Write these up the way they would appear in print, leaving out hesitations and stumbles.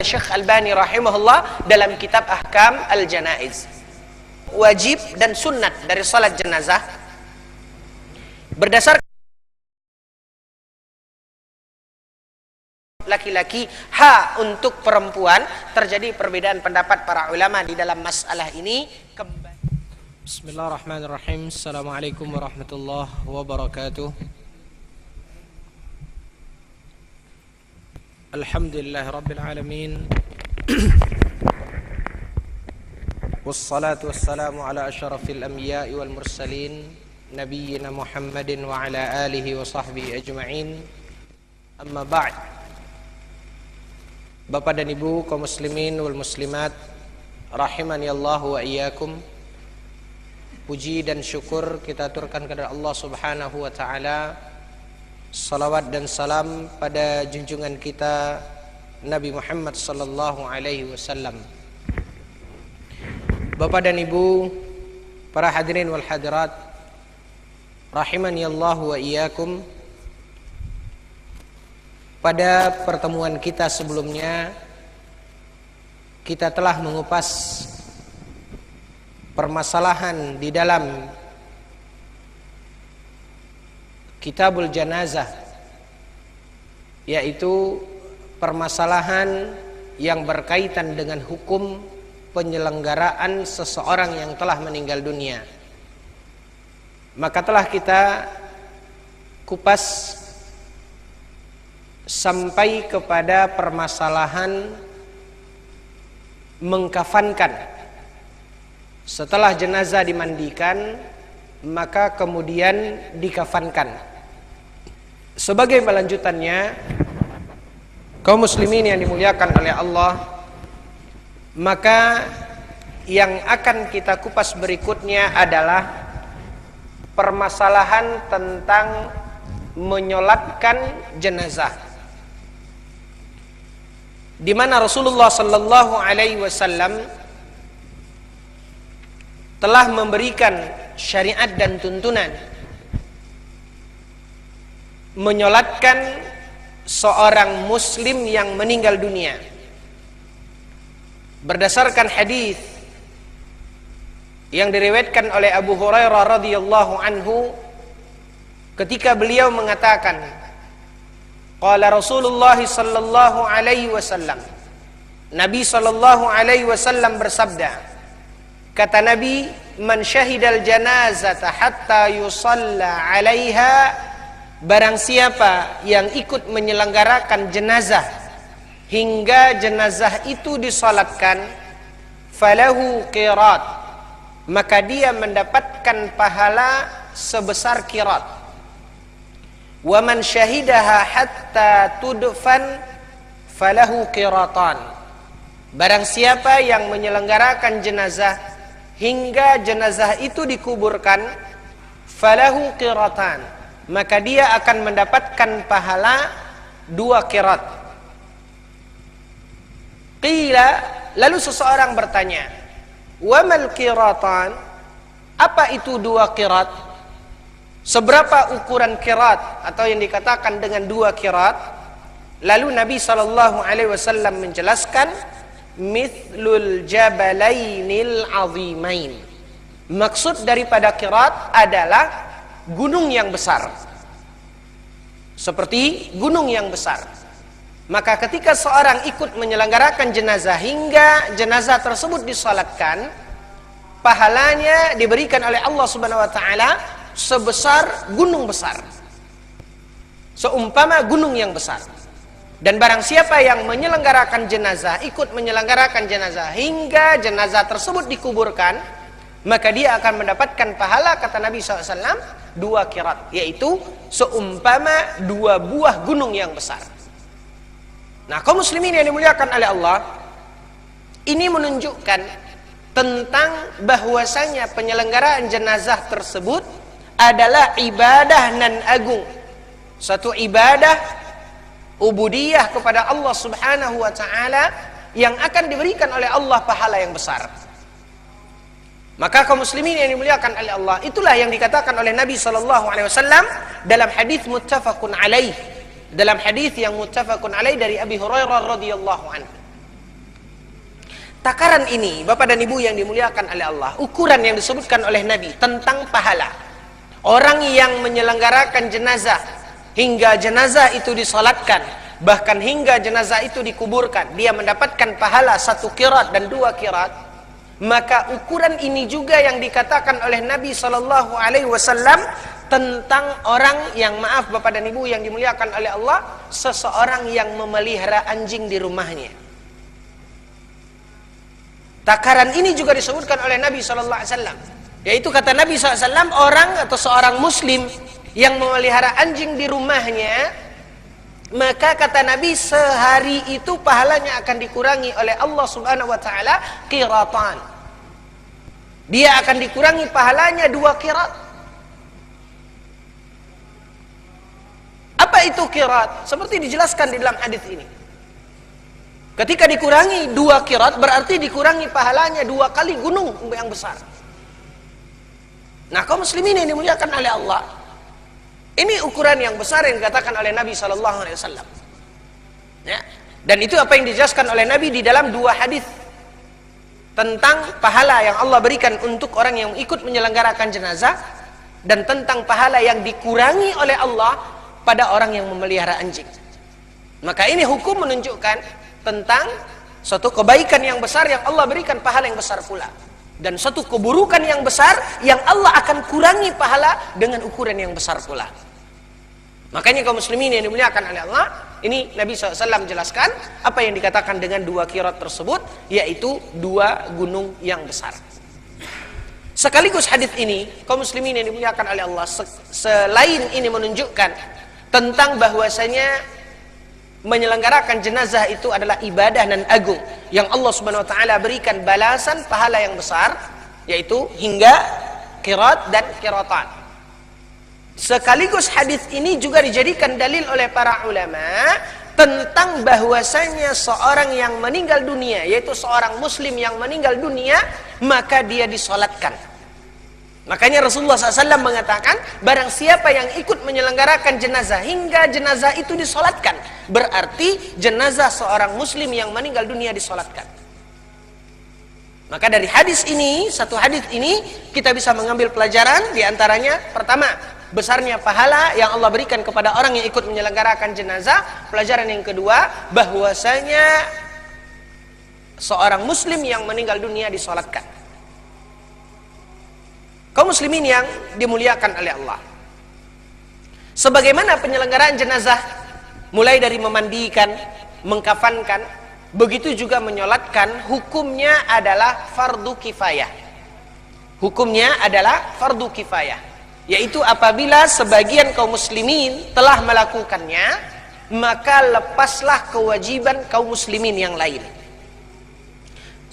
Syekh Albani rahimahullah dalam kitab Ahkam Al-Janaiz. Wajib dan sunnat dari salat jenazah berdasarkan laki-laki, untuk perempuan. Terjadi perbedaan pendapat para ulama di dalam masalah ini. Bismillahirrahmanirrahim. Assalamualaikum warahmatullahi wabarakatuh. Alhamdulillah rabbil alamin. Wassalatu wassalamu ala asyrafil anbiya'i wal mursalin nabiyyina Muhammadin wa ala alihi wa sahbihi ajma'in. Amma ba'd. Bapak dan Ibu kaum muslimin wal muslimat rahimani Allah wa iyyakum. Puji dan syukur kita aturkan kepada Allah Subhanahu wa taala. Salawat dan salam pada junjungan kita Nabi Muhammad sallallahu alaihi wasallam. Bapak dan Ibu, para hadirin wal hadirat rahimani Allah wa iyyakum. Pada pertemuan kita sebelumnya kita telah mengupas permasalahan di dalam Kitabul Janazah, yaitu permasalahan yang berkaitan dengan hukum penyelenggaraan seseorang yang telah meninggal dunia. Maka telah kita kupas sampai kepada permasalahan mengkafankan. Setelah jenazah dimandikan, maka kemudian dikafankan. Sebagai melanjutannya, kaum muslimin yang dimuliakan oleh Allah, maka yang akan kita kupas berikutnya adalah permasalahan tentang menyolatkan jenazah, di mana Rasulullah sallallahu alaihi wasallam telah memberikan syariat dan tuntunan menyolatkan seorang muslim yang meninggal dunia berdasarkan hadis yang diriwayatkan oleh Abu Hurairah radhiyallahu anhu ketika beliau mengatakan, qala Rasulullah sallallahu alaihi wasallam, Nabi sallallahu alaihi wasallam bersabda, kata Nabi, man syahidal janazata hatta yusalla alaiha, barang siapa yang ikut menyelenggarakan jenazah hingga jenazah itu disalatkan, falahu qirat, maka dia mendapatkan pahala sebesar qirat. Wa man syahidaha hatta tudfan falahu qiratan, barang siapa yang menyelenggarakan jenazah hingga jenazah itu dikuburkan, falahu qiratan, maka dia akan mendapatkan pahala 2 qirat. Qila, lalu seseorang bertanya, wa mal qiratan, apa itu 2 qirat? Seberapa ukuran qirat atau yang dikatakan dengan 2 qirat? Lalu Nabi sallallahu alaihi wasallam menjelaskan, mithlul jabalainil azimain. Maksud daripada qirat adalah gunung yang besar, seperti gunung yang besar. Maka ketika seorang ikut menyelenggarakan jenazah hingga jenazah tersebut disalatkan, pahalanya diberikan oleh Allah Subhanahu wa taala sebesar gunung besar, seumpama gunung yang besar. Dan barang siapa yang menyelenggarakan jenazah, ikut menyelenggarakan jenazah hingga jenazah tersebut dikuburkan, maka dia akan mendapatkan pahala, kata Nabi SAW, 2 qirat, yaitu seumpama 2 buah gunung yang besar. Nah, kaum muslimin yang dimuliakan oleh Allah, ini menunjukkan tentang bahwasanya penyelenggaraan jenazah tersebut adalah ibadah nan agung, satu ibadah ubudiyah kepada Allah Subhanahu wa taala yang akan diberikan oleh Allah pahala yang besar. Maka kaum muslimin yang dimuliakan oleh Allah, itulah yang dikatakan oleh Nabi sallallahu alaihi wasallam dalam hadis muttafaqun alaih, dalam hadis yang muttafaqun alaih dari Abi Hurairah radhiyallahu anhu. takaran ini, Bapak dan Ibu yang dimuliakan oleh Allah, ukuran yang disebutkan oleh Nabi tentang pahala orang yang menyelenggarakan jenazah hingga jenazah itu disolatkan, bahkan hingga jenazah itu dikuburkan, dia mendapatkan pahala 1 qirat dan 2 qirat. Maka ukuran ini juga yang dikatakan oleh Nabi SAW tentang orang yang, maaf Bapak dan Ibu yang dimuliakan oleh Allah, seseorang yang memelihara anjing di rumahnya. Takaran ini juga disebutkan oleh Nabi SAW, yaitu kata Nabi SAW, orang atau seorang muslim yang memelihara anjing di rumahnya, maka kata Nabi sehari itu pahalanya akan dikurangi oleh Allah Subhanahu wa taala qiratan. Dia akan dikurangi pahalanya 2 qirat. Apa itu qirat? Seperti dijelaskan di dalam hadis ini. Ketika dikurangi 2 qirat berarti dikurangi pahalanya 2 kali gunung yang besar. Nah, kaum muslimin yang dimuliakan oleh Allah, ini ukuran yang besar yang dikatakan oleh Nabi SAW. Ya. Dan itu apa yang dijelaskan oleh Nabi di dalam 2 hadis tentang pahala yang Allah berikan untuk orang yang ikut menyelenggarakan jenazah, dan tentang pahala yang dikurangi oleh Allah pada orang yang memelihara anjing. Maka ini hukum menunjukkan tentang suatu kebaikan yang besar yang Allah berikan pahala yang besar pula, dan suatu keburukan yang besar yang Allah akan kurangi pahala dengan ukuran yang besar pula. Makanya kaum muslimin yang dimuliakan oleh Allah, ini Nabi SAW jelaskan apa yang dikatakan dengan 2 qirat tersebut, yaitu 2 gunung yang besar. Sekaligus hadis ini, kaum muslimin yang dimuliakan oleh Allah, selain ini menunjukkan tentang bahwasanya menyelenggarakan jenazah itu adalah ibadah dan agung yang Allah Subhanahu wa taala berikan balasan pahala yang besar, yaitu hingga qirat dan qiratan. Sekaligus hadis ini juga dijadikan dalil oleh para ulama tentang bahwasanya seorang yang meninggal dunia, yaitu seorang muslim yang meninggal dunia, maka dia disolatkan. Makanya Rasulullah SAW mengatakan, barang siapa yang ikut menyelenggarakan jenazah hingga jenazah itu disolatkan, berarti jenazah seorang muslim yang meninggal dunia disolatkan. Maka dari hadis ini, satu hadis ini, kita bisa mengambil pelajaran. Diantaranya, pertama, besarnya pahala yang Allah berikan kepada orang yang ikut menyelenggarakan jenazah. Pelajaran yang kedua, bahwasanya seorang muslim yang meninggal dunia disolatkan. Kaum muslimin yang dimuliakan oleh Allah, sebagaimana penyelenggaraan jenazah, mulai dari memandikan, mengkafankan, begitu juga menyolatkan, hukumnya adalah fardu kifayah. Hukumnya adalah fardu kifayah, yaitu apabila sebagian kaum muslimin telah melakukannya, maka lepaslah kewajiban kaum muslimin yang lain.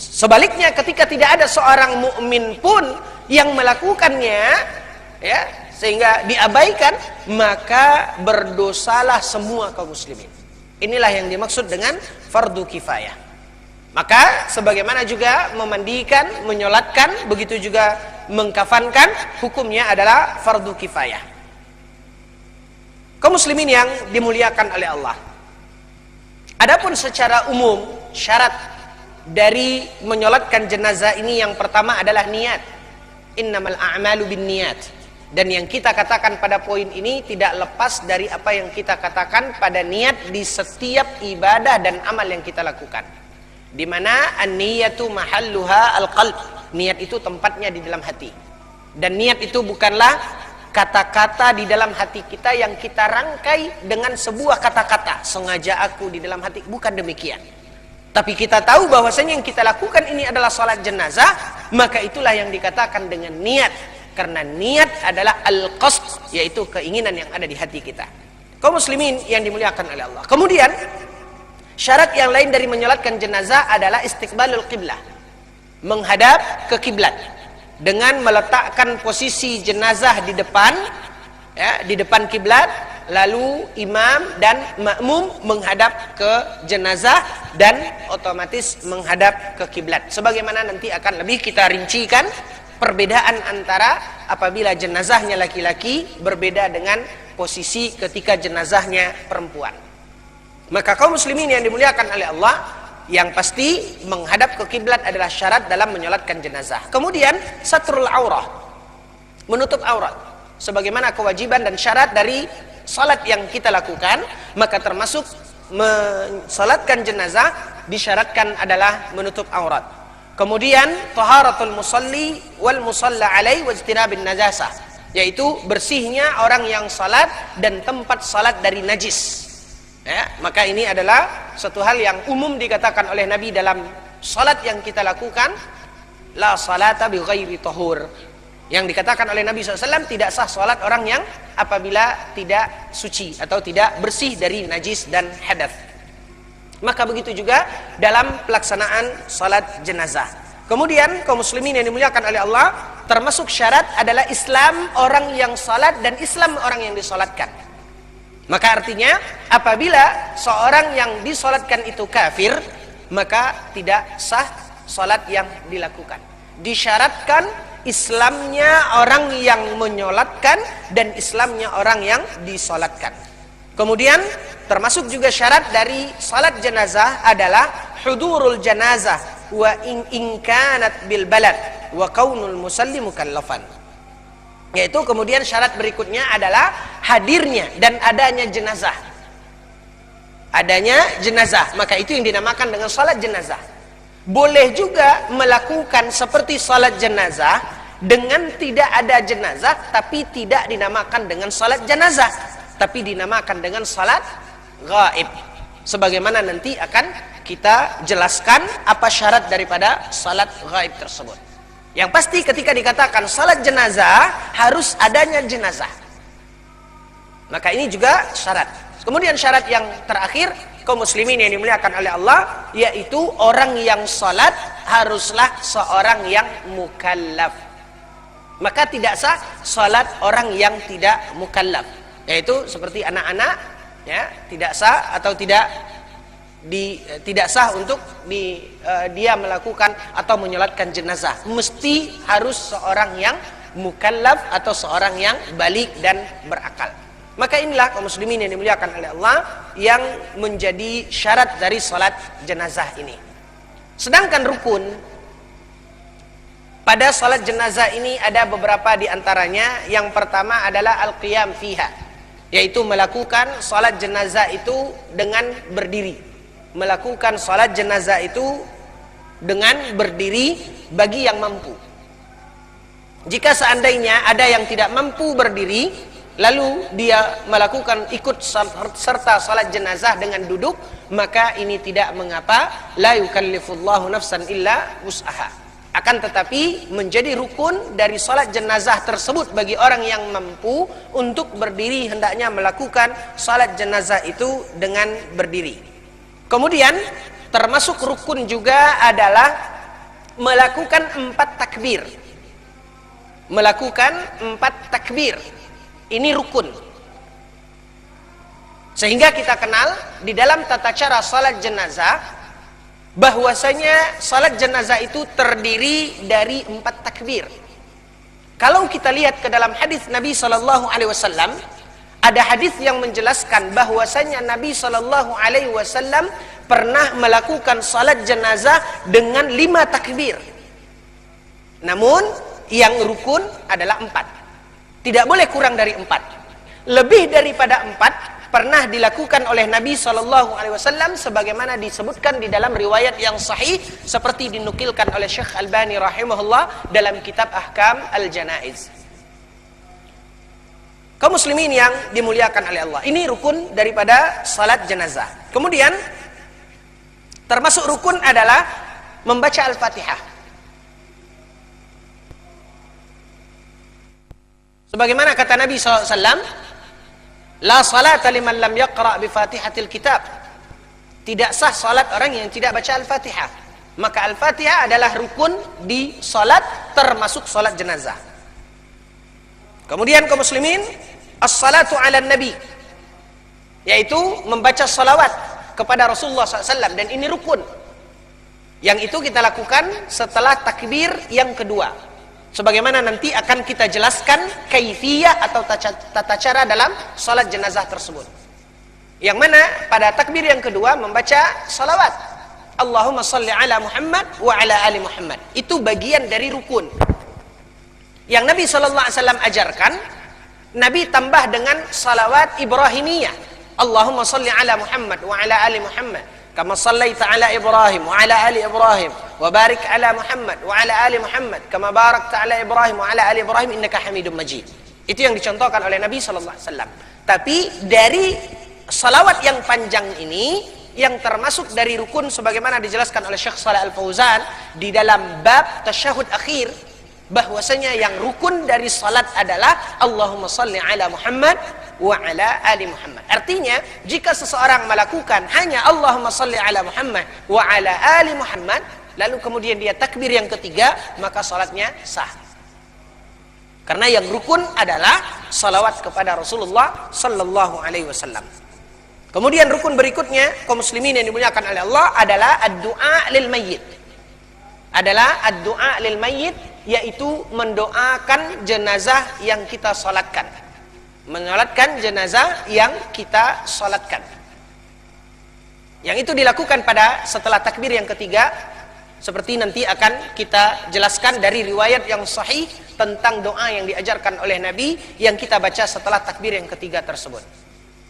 Sebaliknya, ketika tidak ada seorang mukmin pun yang melakukannya, ya, sehingga diabaikan, maka berdosalah semua kaum muslimin. Inilah yang dimaksud dengan fardu kifayah. Maka sebagaimana juga memandikan, menyolatkan, begitu juga mengkafankan, hukumnya adalah fardu kifayah. Kaum muslimin yang dimuliakan oleh Allah, adapun secara umum syarat dari menyolatkan jenazah ini, yang pertama adalah niat. Innamal a'malu binniyat. Dan yang kita katakan pada poin ini tidak lepas dari apa yang kita katakan pada niat di setiap ibadah dan amal yang kita lakukan, di mana an-niyatu mahalluha al-qalb. Niat itu tempatnya di dalam hati, dan niat itu bukanlah kata-kata di dalam hati kita yang kita rangkai dengan sebuah kata-kata, sengaja aku di dalam hati, bukan demikian. Tapi kita tahu bahwasanya yang kita lakukan ini adalah salat jenazah, maka itulah yang dikatakan dengan niat. Karena niat adalah al-qasd, yaitu keinginan yang ada di hati kita. Kaum muslimin yang dimuliakan oleh Allah. Kemudian syarat yang lain dari menyolatkan jenazah adalah istiqbalul qiblah, menghadap ke kiblat, dengan meletakkan posisi jenazah di depan, ya, di depan kiblat. Lalu imam dan makmum menghadap ke jenazah dan otomatis menghadap ke kiblat. Sebagaimana nanti akan lebih kita rincikan perbedaan antara apabila jenazahnya laki-laki berbeda dengan posisi ketika jenazahnya perempuan. Maka kaum muslimin yang dimuliakan oleh Allah, Yang pasti menghadap ke kiblat adalah syarat dalam menyolatkan jenazah. Kemudian satrul aurah, menutup aurat, sebagaimana kewajiban dan syarat dari salat yang kita lakukan, maka termasuk mensalatkan jenazah disyaratkan adalah menutup aurat. Kemudian taharatul musalli wal musalla alaihi wajtinabin najasah, yaitu bersihnya orang yang salat dan tempat salat dari najis. Ya, maka ini adalah satu hal yang umum dikatakan oleh Nabi dalam salat yang kita lakukan, la salata bi ghairi tahur. Yang dikatakan oleh Nabi SAW, tidak sah salat orang yang apabila tidak suci atau tidak bersih dari najis dan hadas. Maka begitu juga dalam pelaksanaan salat jenazah. Kemudian kaum muslimin yang dimuliakan oleh Allah, termasuk syarat adalah Islam orang yang salat dan Islam orang yang disalatkan. Maka artinya apabila seorang yang disolatkan itu kafir, maka tidak sah solat yang dilakukan. Disyaratkan Islamnya orang yang menyolatkan dan Islamnya orang yang disolatkan. Kemudian termasuk juga syarat dari salat jenazah adalah hudurul janazah wa in kanat bil balad wa kaunul musalli mukallafan. Yaitu kemudian syarat berikutnya adalah hadirnya dan adanya jenazah. Adanya jenazah, maka itu yang dinamakan dengan salat jenazah. Boleh juga melakukan seperti salat jenazah dengan tidak ada jenazah, tapi tidak dinamakan dengan salat jenazah, tapi dinamakan dengan salat gaib. Sebagaimana nanti akan kita jelaskan apa syarat daripada salat gaib tersebut. Yang pasti ketika dikatakan salat jenazah harus adanya jenazah. Maka ini juga syarat. Kemudian syarat yang terakhir, kaum muslimin yang dimuliakan oleh Allah, yaitu orang yang salat haruslah seorang yang mukallaf. Maka tidak sah salat orang yang tidak mukallaf. Yaitu seperti anak-anak, ya, tidak sah atau tidak sah untuk dia melakukan atau menyolatkan jenazah. Mesti harus seorang yang mukallaf atau seorang yang balik dan berakal. Maka inilah kaum muslimin yang dimuliakan oleh Allah yang menjadi syarat dari salat jenazah ini. Sedangkan rukun pada salat jenazah ini ada beberapa di antaranya. Yang pertama adalah al-qiyam fiha, yaitu melakukan salat jenazah itu dengan berdiri. Melakukan salat jenazah itu dengan berdiri bagi yang mampu. Jika seandainya ada yang tidak mampu berdiri, lalu dia melakukan ikut serta salat jenazah dengan duduk, maka ini tidak mengapa. La yukallifullahu nafsan illa wus'aha. Akan tetapi menjadi rukun dari salat jenazah tersebut bagi orang yang mampu untuk berdiri, hendaknya melakukan salat jenazah itu dengan berdiri. Kemudian termasuk rukun juga adalah melakukan 4 takbir. Melakukan 4 takbir. Ini rukun. Sehingga kita kenal di dalam tata cara salat jenazah bahwasanya salat jenazah itu terdiri dari 4 takbir. Kalau kita lihat ke dalam hadis Nabi SAW, ada hadis yang menjelaskan bahwasanya Nabi SAW pernah melakukan salat jenazah dengan 5 takbir. Namun yang rukun adalah 4. Tidak boleh kurang dari 4. Lebih daripada 4 pernah dilakukan oleh Nabi SAW sebagaimana disebutkan di dalam riwayat yang sahih seperti dinukilkan oleh Syekh Albani rahimahullah dalam kitab Ahkam Al-Janaiz. Kaum muslimin yang dimuliakan oleh Allah, ini rukun daripada salat jenazah. Kemudian termasuk rukun adalah membaca Al-Fatihah. Sebagaimana kata Nabi SAW, la salata liman lam yaqra' bi fatihatil kitab. Tidak sah salat orang yang tidak baca Al-Fatihah. Maka Al-Fatihah adalah rukun di salat, termasuk salat jenazah. Kemudian kaum muslimin, as-salatu ala nabi, yaitu membaca salawat kepada Rasulullah SAW, dan ini rukun. Yang itu kita lakukan setelah takbir yang kedua. Sebagaimana nanti akan kita jelaskan kaifiyah atau tata cara dalam salat jenazah tersebut. Yang mana pada takbir yang kedua membaca salawat. Allahumma salli ala Muhammad wa ala ali Muhammad. Itu bagian dari rukun. Yang Nabi SAW ajarkan, Nabi tambah dengan salawat Ibrahimiyah. Allahumma salli ala Muhammad wa ala ali Muhammad. Kama sallaita ala Ibrahim wa ala ali Ibrahim. Wa barik ala Muhammad wa ala ali Muhammad. Kama barakta ala Ibrahim wa ala ali Ibrahim innaka Hamidum Majid. Itu yang dicontohkan oleh Nabi SAW. Tapi dari salawat yang panjang ini, yang termasuk dari rukun sebagaimana dijelaskan oleh Syekh Shalih Al-Fauzan di dalam bab tasyahud akhir, bahwasanya yang rukun dari salat adalah Allahumma salli ala Muhammad wa ala ali Muhammad. Artinya, jika seseorang melakukan hanya Allahumma salli ala Muhammad wa ala ali Muhammad, lalu kemudian dia takbir yang ketiga, maka salatnya sah. Karena yang rukun adalah salawat kepada Rasulullah sallallahu alaihi wasallam. Kemudian rukun berikutnya, kaum muslimin yang dimuliakan oleh Allah, adalah ad-du'a lil mayyit. Adalah ad-du'a lil mayyit, yaitu mendoakan jenazah yang kita salatkan. Menyolatkan jenazah yang kita salatkan. Yang itu dilakukan pada setelah takbir yang ketiga, seperti nanti akan kita jelaskan dari riwayat yang sahih tentang doa yang diajarkan oleh Nabi yang kita baca setelah takbir yang ketiga tersebut.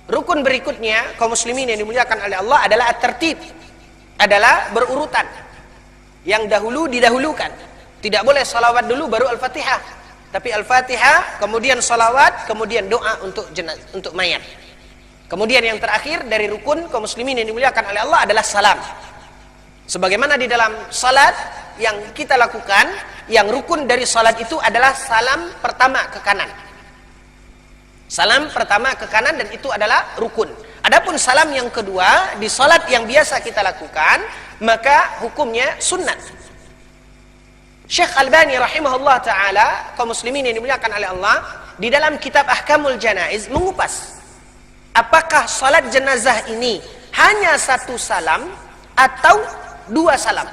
Rukun berikutnya, kaum muslimin yang dimuliakan oleh Allah, adalah at-tertib. Adalah berurutan. Yang dahulu didahulukan. Tidak boleh salawat dulu baru Al-Fatihah. Tapi Al-Fatihah, kemudian salawat, kemudian doa untuk untuk mayat. Kemudian yang terakhir dari rukun kaum muslimin yang dimuliakan oleh Allah adalah salam. Sebagaimana di dalam salat yang kita lakukan, yang rukun dari salat itu adalah salam pertama ke kanan. Salam pertama ke kanan, dan itu adalah rukun. Adapun salam yang kedua di salat yang biasa kita lakukan, maka hukumnya sunnat. Syekh Albani rahimahullah ta'ala, kaum muslimin yang dimuliakan oleh Allah, di dalam kitab Ahkamul Janaiz mengupas apakah salat jenazah ini hanya satu salam atau dua salam.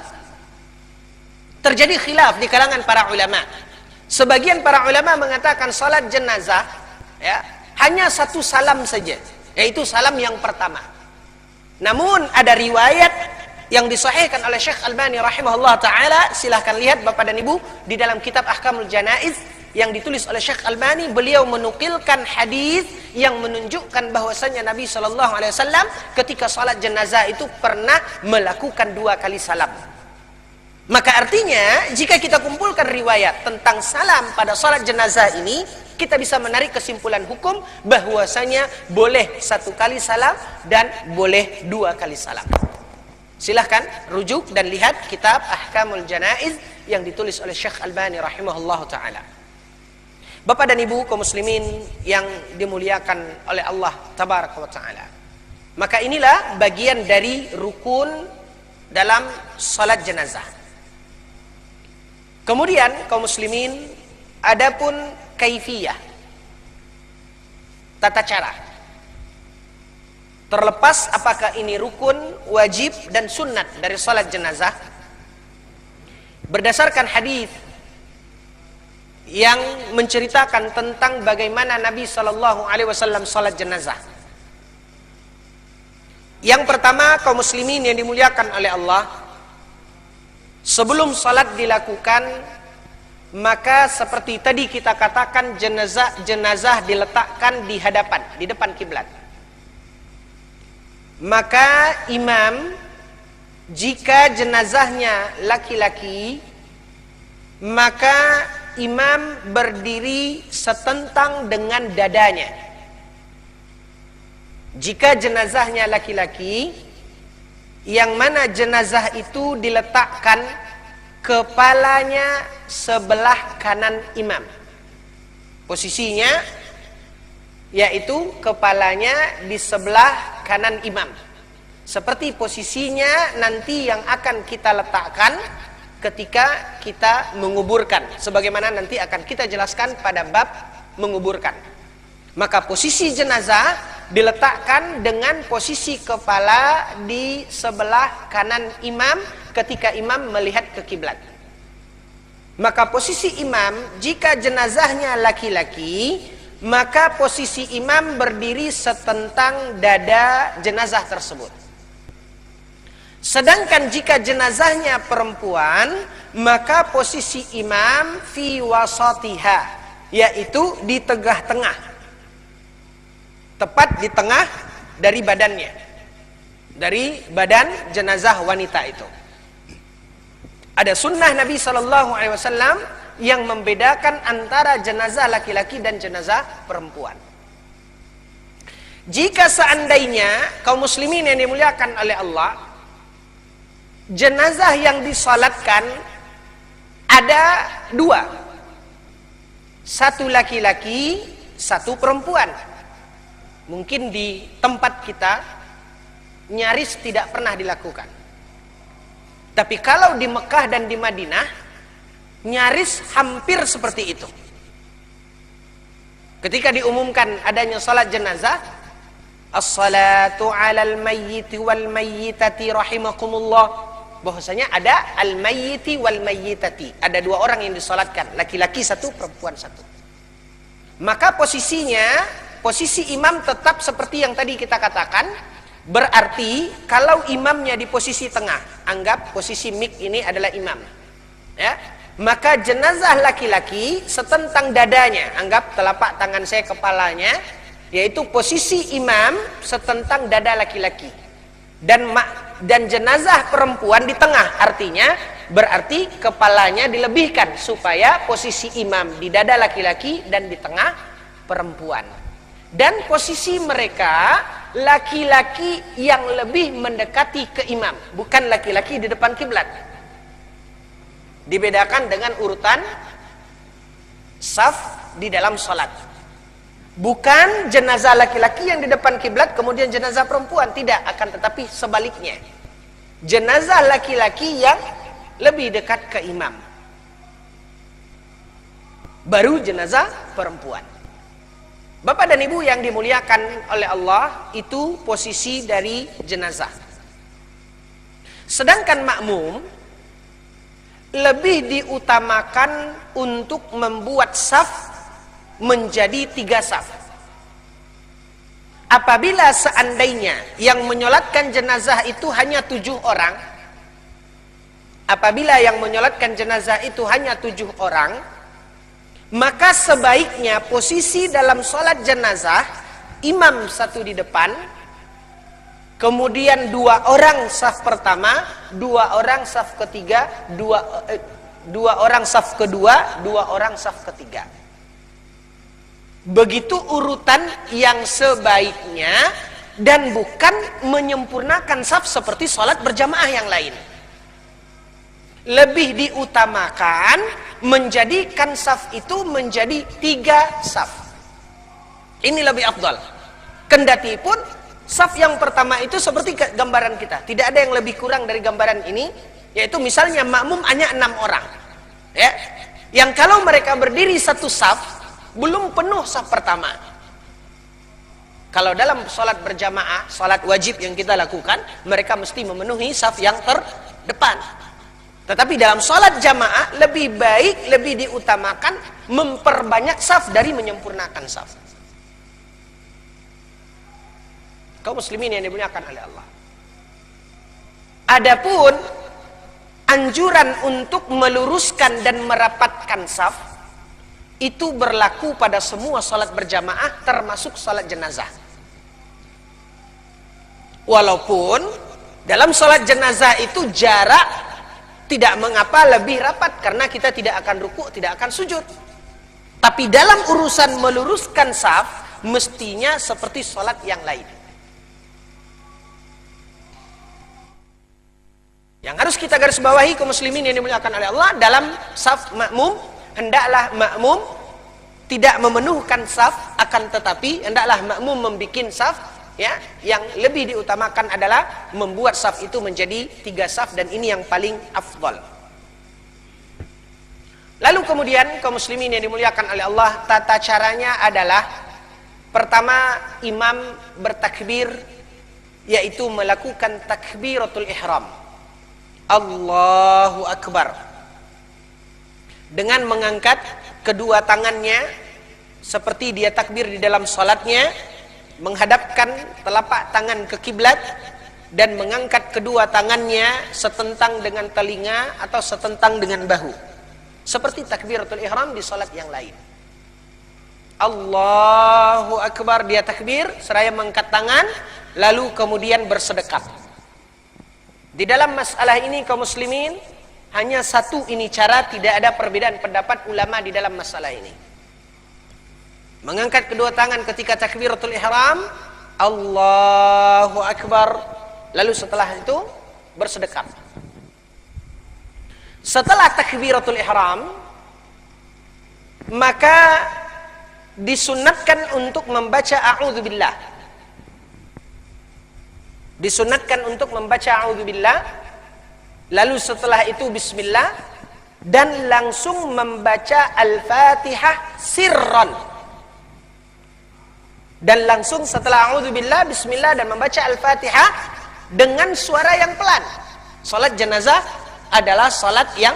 Terjadi khilaf di kalangan para ulama. Sebagian para ulama mengatakan salat jenazah ya, hanya satu salam saja, yaitu salam yang pertama. Namun ada riwayat yang disahihkan oleh Syekh Albani rahimahullah ta'ala, silahkan lihat Bapak dan Ibu di dalam kitab Ahkamul Janaiz yang ditulis oleh Syekh Albani. Beliau menukilkan hadis yang menunjukkan bahwasanya Nabi SAW ketika salat jenazah itu pernah melakukan 2 kali salam. Maka artinya jika kita kumpulkan riwayat tentang salam pada salat jenazah ini, kita bisa menarik kesimpulan hukum bahwasanya boleh 1 kali salam dan boleh 2 kali salam. Silahkan rujuk dan lihat kitab Ahkamul Janaiz yang ditulis oleh Syekh Albani rahimahullah ta'ala. Bapak dan Ibu kaum muslimin yang dimuliakan oleh Allah tabaraka wa ta'ala, maka inilah bagian dari rukun dalam salat jenazah. Kemudian kaum muslimin, adapun kaifiyah, tata cara. Terlepas apakah ini rukun, wajib, dan sunnat dari salat jenazah, berdasarkan hadis yang menceritakan tentang bagaimana Nabi SAW salat jenazah. Yang pertama, kaum muslimin yang dimuliakan oleh Allah, sebelum salat dilakukan, maka seperti tadi kita katakan, jenazah diletakkan di hadapan, di depan kiblat. Maka imam, jika jenazahnya laki-laki, maka imam berdiri setentang dengan dadanya. Jika jenazahnya laki-laki, yang mana jenazah itu diletakkan kepalanya sebelah kanan imam. Posisinya yaitu kepalanya di sebelah kanan imam, seperti posisinya nanti yang akan kita letakkan ketika kita menguburkan, sebagaimana nanti akan kita jelaskan pada bab menguburkan. Maka posisi jenazah diletakkan dengan posisi kepala di sebelah kanan imam ketika imam melihat ke kiblat. Maka posisi imam, jika jenazahnya laki-laki, maka posisi imam berdiri setentang dada jenazah tersebut. Sedangkan jika jenazahnya perempuan, maka posisi imam fi wasatiha, yaitu di tengah-tengah, tepat di tengah dari badannya, dari badan jenazah wanita itu. Ada sunnah Nabi SAW yang membedakan antara jenazah laki-laki dan jenazah perempuan. Jika seandainya kaum muslimin yang dimuliakan oleh Allah, jenazah yang disalatkan ada dua, satu laki-laki, satu perempuan. Mungkin di tempat kita nyaris tidak pernah dilakukan, tapi kalau di Mekah dan di Madinah nyaris hampir seperti itu. Ketika diumumkan adanya salat jenazah, as-salatu 'alal mayyiti wal mayyitati rahimakumullah, bahwasanya ada al-mayyiti wal mayyitati, ada dua orang yang disalatkan, laki-laki satu, perempuan satu. Maka posisinya, posisi imam tetap seperti yang tadi kita katakan. Berarti kalau imamnya di posisi tengah, anggap posisi mik ini adalah imam, ya, maka jenazah laki-laki setentang dadanya, anggap telapak tangan saya kepalanya, yaitu posisi imam setentang dada laki-laki, dan jenazah perempuan di tengah, artinya berarti kepalanya dilebihkan supaya posisi imam di dada laki-laki dan di tengah perempuan. Dan posisi mereka laki-laki yang lebih mendekati ke imam, bukan laki-laki di depan kiblat. Dibedakan dengan urutan saf di dalam salat. Bukan jenazah laki-laki yang di depan kiblat kemudian jenazah perempuan, tidak, akan tetapi sebaliknya. Jenazah laki-laki yang lebih dekat ke imam, baru jenazah perempuan. Bapak dan Ibu yang dimuliakan oleh Allah, itu posisi dari jenazah. Sedangkan makmum lebih diutamakan untuk membuat saf menjadi 3 saf. Apabila seandainya yang menyolatkan jenazah itu hanya 7 orang, apabila yang menyolatkan jenazah itu hanya 7 orang, maka sebaiknya posisi dalam sholat jenazah, imam satu di depan, kemudian 2 orang saf pertama, 2 orang saf ketiga, 2 orang saf kedua, 2 orang saf ketiga. Begitu urutan yang sebaiknya, dan bukan menyempurnakan saf seperti sholat berjamaah yang lain. Lebih diutamakan menjadikan saf itu menjadi 3 saf. Ini lebih afdal. Kendati pun saf yang pertama itu seperti gambaran kita, tidak ada yang lebih kurang dari gambaran ini, yaitu misalnya makmum hanya 6 orang, ya, yang kalau mereka berdiri satu saf belum penuh saf pertama. Kalau dalam sholat berjamaah, sholat wajib yang kita lakukan, mereka mesti memenuhi saf yang terdepan. Tetapi dalam sholat jamaah lebih baik, lebih diutamakan memperbanyak saf dari menyempurnakan saf. Kaum muslimin yang dimuliakan oleh Allah. Adapun anjuran untuk meluruskan dan merapatkan saf itu berlaku pada semua sholat berjamaah, termasuk sholat jenazah. Walaupun dalam sholat jenazah itu jarak tidak mengapa lebih rapat, karena kita tidak akan ruku, tidak akan sujud. Tapi dalam urusan meluruskan saf, mestinya seperti sholat yang lain. Yang harus kita garis bawahi kaum muslimin yang dimuliakan oleh Allah, dalam saf makmum, hendaklah makmum tidak memenuhkan saf, akan tetapi hendaklah makmum membikin saf, ya, yang lebih diutamakan adalah membuat saf itu menjadi 3 saf, dan ini yang paling afdal. Lalu kemudian kaum muslimin yang dimuliakan oleh Allah, tata caranya adalah pertama imam bertakbir, yaitu melakukan takbiratul ihram, Allahu Akbar, dengan mengangkat kedua tangannya seperti dia takbir di dalam salatnya, menghadapkan telapak tangan ke kiblat, dan mengangkat kedua tangannya setentang dengan telinga atau setentang dengan bahu. Seperti takbiratul ihram di salat yang lain. Allahu Akbar, dia takbir seraya mengangkat tangan lalu kemudian bersedekap. Di dalam masalah ini kaum muslimin hanya satu ini cara, tidak ada perbedaan pendapat ulama di dalam masalah ini. Mengangkat kedua tangan ketika takbiratul ihram, Allahu Akbar, lalu setelah itu bersedekap. Setelah takbiratul ihram, maka disunatkan untuk membaca a'udzubillah. Disunatkan untuk membaca a'udzubillah, lalu setelah itu bismillah, dan langsung membaca al-fatihah sirran. Dan langsung setelah a'udzubillah, bismillah, dan membaca al-fatihah dengan suara yang pelan. Salat jenazah adalah salat yang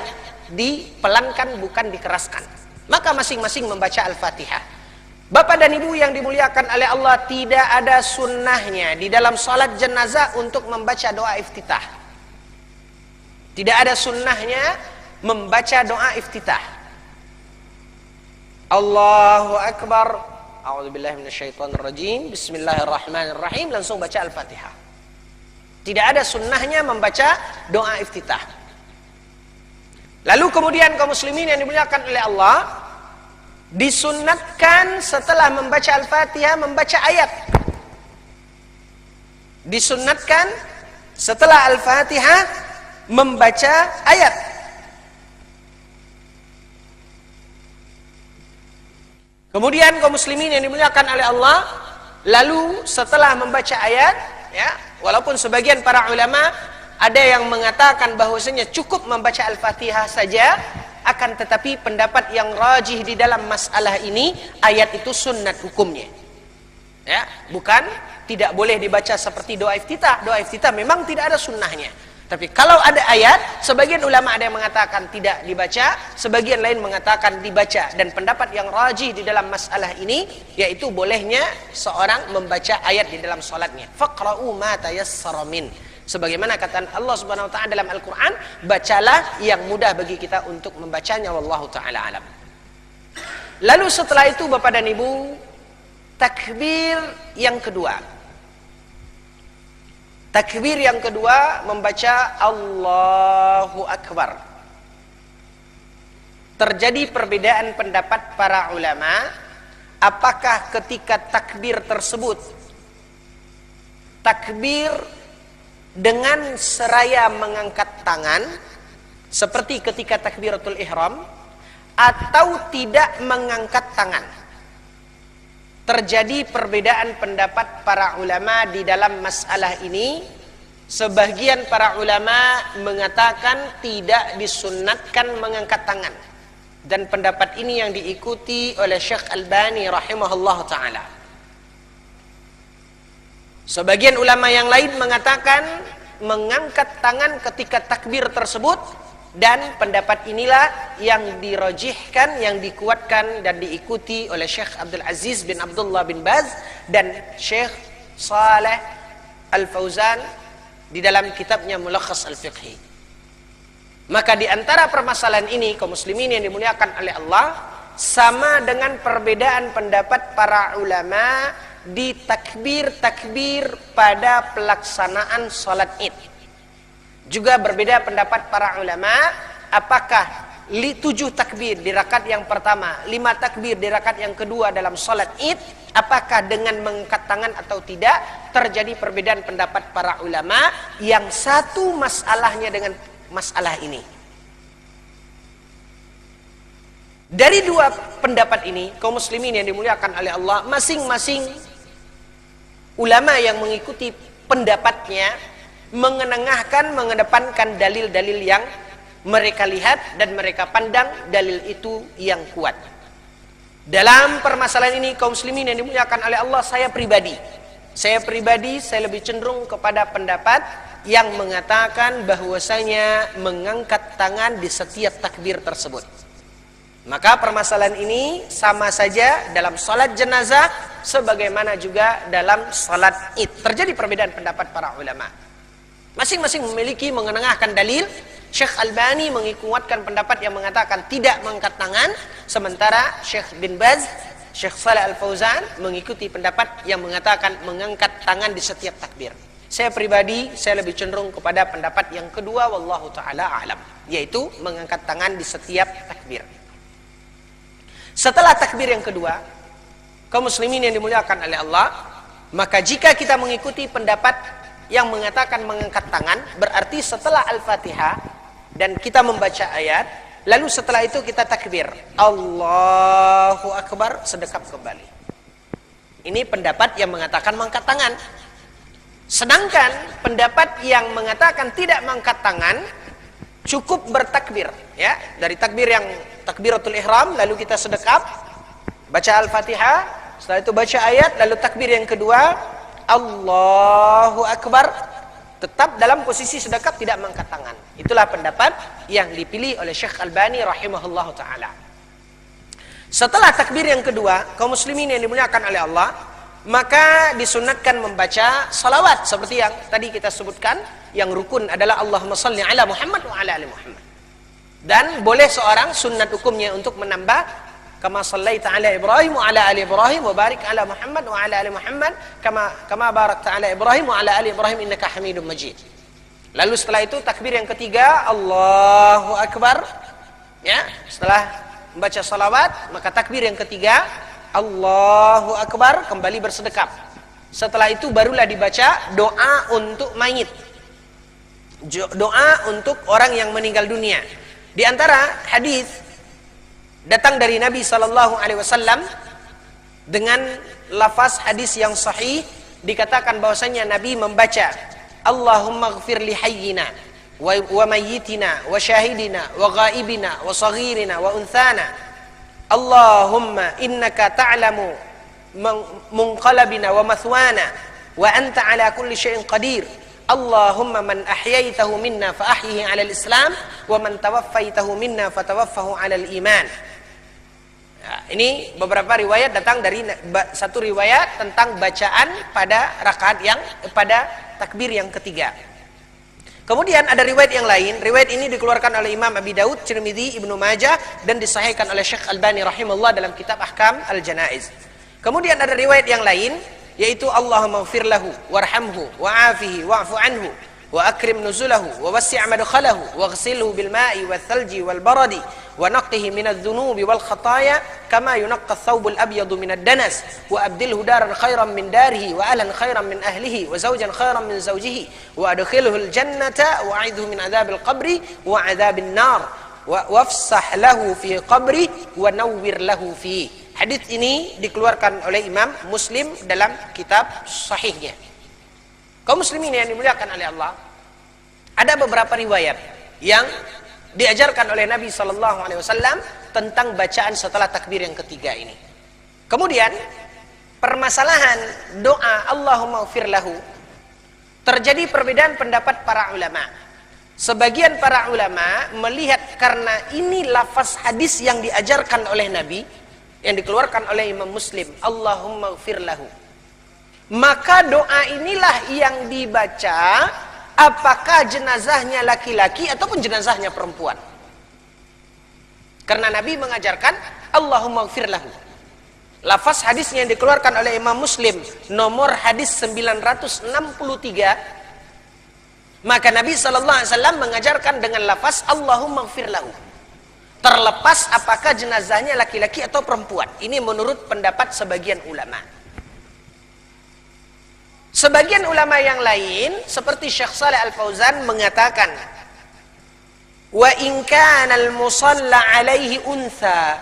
dipelankan, bukan dikeraskan. Maka masing-masing membaca al-fatihah. Bapak dan Ibu yang dimuliakan oleh Allah, tidak ada sunnahnya di dalam salat jenazah untuk membaca doa iftitah. Tidak ada sunnahnya membaca doa iftitah. Allahu Akbar, a'udzubillahi minasyaitonirrajim, bismillahirrahmanirrahim, langsung baca al-fatihah. Tidak ada sunnahnya membaca doa iftitah. Lalu kemudian kaum muslimin yang dimuliakan oleh Allah, disunnatkan setelah membaca al-fatihah membaca ayat. Disunnatkan setelah al-fatihah membaca ayat. Kemudian kaum muslimin yang dimuliakan oleh Allah, lalu setelah membaca ayat, ya, walaupun sebagian para ulama ada yang mengatakan bahwasanya cukup membaca al-fatihah saja, akan tetapi pendapat yang rajih di dalam masalah ini, ayat itu sunnat hukumnya. Ya, bukan tidak boleh dibaca seperti doa iftitah. Doa iftitah memang tidak ada sunnahnya. Tapi kalau ada ayat, sebagian ulama ada yang mengatakan tidak dibaca, sebagian lain mengatakan dibaca. Dan pendapat yang rajih di dalam masalah ini, yaitu bolehnya seorang membaca ayat di dalam salatnya. Faqra'u ma tayassara min. Sebagaimana kata Allah Subhanahu wa taala dalam Al-Qur'an, bacalah yang mudah bagi kita untuk membacanya, wallahu taala alam. Lalu setelah itu Bapak dan Ibu, takbir yang kedua. Takbir yang kedua membaca Allahu Akbar. Terjadi perbedaan pendapat para ulama, apakah ketika takbir tersebut takbir dengan seraya mengangkat tangan seperti ketika takbiratul ihram atau tidak mengangkat tangan. Terjadi perbedaan pendapat para ulama di dalam masalah ini. Sebagian para ulama mengatakan tidak disunnatkan mengangkat tangan, dan pendapat ini yang diikuti oleh Syekh Albani rahimahullah ta'ala. Sebagian ulama yang lain mengatakan mengangkat tangan ketika takbir tersebut, dan pendapat inilah yang dirajihkan, yang dikuatkan dan diikuti oleh Syekh Abdul Aziz bin Abdullah bin Baz dan Syekh Saleh Al-Fauzan di dalam kitabnya Mulakhas Al-Fiqhi. Maka di antara permasalahan ini kaum muslimin yang dimuliakan oleh Allah, sama dengan perbedaan pendapat para ulama di takbir-takbir pada pelaksanaan salat Id. Juga berbeda pendapat para ulama, apakah 7 takbir di rakaat yang pertama, 5 takbir di rakaat yang kedua dalam salat Id, apakah dengan mengangkat tangan atau tidak. Terjadi perbedaan pendapat para ulama, yang satu masalahnya dengan masalah ini. Dari dua pendapat ini, kaum muslimin yang dimuliakan oleh Allah, masing-masing ulama yang mengikuti pendapatnya mengedepankan dalil-dalil yang mereka lihat dan mereka pandang dalil itu yang kuat. Dalam permasalahan ini kaum muslimin yang dimuliakan oleh Allah, saya pribadi lebih cenderung kepada pendapat yang mengatakan bahwasanya mengangkat tangan di setiap takbir tersebut. Maka permasalahan ini sama saja dalam salat jenazah sebagaimana juga dalam salat Id. Terjadi perbedaan pendapat para ulama. Masing-masing memiliki mengenengahkan dalil. Syekh Albani menguatkan pendapat yang mengatakan tidak mengangkat tangan, sementara Syekh bin Baz, Syekh Shalih Al-Fauzan mengikuti pendapat yang mengatakan mengangkat tangan di setiap takbir. Saya pribadi, saya lebih cenderung kepada pendapat yang kedua, wallahu taala a'lam, yaitu mengangkat tangan di setiap takbir. Setelah takbir yang kedua, kaum muslimin yang dimuliakan oleh Allah, maka jika kita mengikuti pendapat yang mengatakan mengangkat tangan, berarti setelah Al-Fatihah dan kita membaca ayat, lalu setelah itu kita takbir, Allahu Akbar, sedekap kembali. Ini pendapat yang mengatakan mengangkat tangan. Sedangkan pendapat yang mengatakan tidak mengangkat tangan, cukup bertakbir, ya, dari takbir yang takbiratul ihram, lalu kita sedekap, baca Al-Fatihah, setelah itu baca ayat, lalu takbir yang kedua, Allahu Akbar, tetap dalam posisi sedekap, tidak mengangkat tangan. Itulah pendapat yang dipilih oleh Syekh Albani rahimahullah ta'ala. Setelah takbir yang kedua, kaum muslimin yang dimuliakan oleh Allah, maka disunatkan membaca salawat seperti yang tadi kita sebutkan. Yang rukun adalah Allahumma salli ala Muhammad wa ala ali Muhammad. Dan boleh seorang sunnat hukumnya untuk menambah kama sallaita ala Ibrahim wa ala ali Ibrahim wa barik ala Muhammad wa ala ali Muhammad kama barakta ala Ibrahim wa ala ali Ibrahim innaka Hamidum Majid. Lalu setelah itu takbir yang ketiga, Allahu Akbar. Ya, setelah membaca salawat, maka takbir yang ketiga, Allahu Akbar, kembali bersedekap. Setelah itu barulah dibaca doa untuk mayit. Doa untuk orang yang meninggal dunia. Di antara hadis datang dari Nabi SAW dengan lafaz hadis yang sahih, dikatakan bahwasanya Nabi membaca Allahumma ghfir li hayyina wa mayyitina wa syahidina wa ghaibina wa saghirina wa unthana Allahumma innaka ta'lamu munqalabina wa mathwana wa anta ala kulli syai'in qadir Allahumma man ahyaitahu minna fa ahyihi 'ala al-islam wa man tawaffaitahu minna fa tawaffahu 'ala al-iman. Ya, ini beberapa riwayat datang dari satu riwayat tentang bacaan pada rakaat yang pada takbir yang ketiga. Kemudian ada riwayat yang lain. Riwayat ini dikeluarkan oleh Imam Abi Daud, Tirmidzi, Ibnu Majah dan disahihkan oleh Syekh Albani rahimahullah dalam kitab Ahkam Al-Janaiz. Kemudian ada riwayat yang lain, yaitu Allahumma ighfir lahu warhamhu wa'afihi wa'fu anhu wa akrim nuzulahu wa wasi' madkhalahu waghsilhu bil ma'i wal thalji wal baradi wa naqqihi minadh dhunubi wal khataaya kama yunqqa ath-thawb al-abyad min ad-danas wa abdilhu daran khairan min darihi wa ahlan khairan min ahlihi wa zawjan khairan min zawjihi wa adkhilhu al-jannata wa a'idhu min adhabil qabri wa adhabin nar wa wafsah lahu fi qabri wa nawwir lahu fi. Hadis ini dikeluarkan oleh Imam Muslim dalam kitab sahihnya. Kaum muslimin yang dimuliakan oleh Allah, ada beberapa riwayat yang diajarkan oleh Nabi SAW tentang bacaan setelah takbir yang ketiga ini. Kemudian permasalahan doa Allahumma ighfir lahu, terjadi perbedaan pendapat para ulama. Sebagian para ulama melihat karena ini lafaz hadis yang diajarkan oleh Nabi, yang dikeluarkan oleh Imam Muslim, Allahumma ighfir lahu, maka doa inilah yang dibaca apakah jenazahnya laki-laki ataupun jenazahnya perempuan. Karena Nabi mengajarkan Allahumma ighfir lahu. Lafaz hadisnya yang dikeluarkan oleh Imam Muslim nomor hadis 963, maka Nabi SAW mengajarkan dengan lafaz Allahumma ighfir lahu, terlepas apakah jenazahnya laki-laki atau perempuan. Ini menurut pendapat sebagian ulama. Sebagian ulama yang lain seperti Syekh Shalih Al-Fauzan mengatakan, wa in kana al-musalla alaihi untha,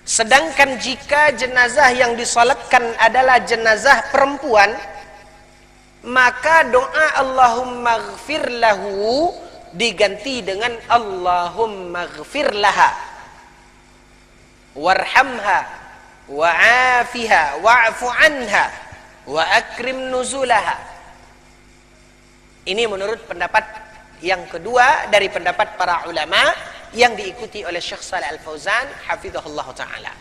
sedangkan jika jenazah yang disalatkan adalah jenazah perempuan, maka doa Allahumma ighfir lahu diganti dengan Allahumma ighfir laha warhamha wa'afiha wa'fu anha wa akrim nuzulaha. Ini menurut pendapat yang kedua dari pendapat para ulama yang diikuti oleh Syekh Shalih Al-Fauzan hafizahullah ta'ala.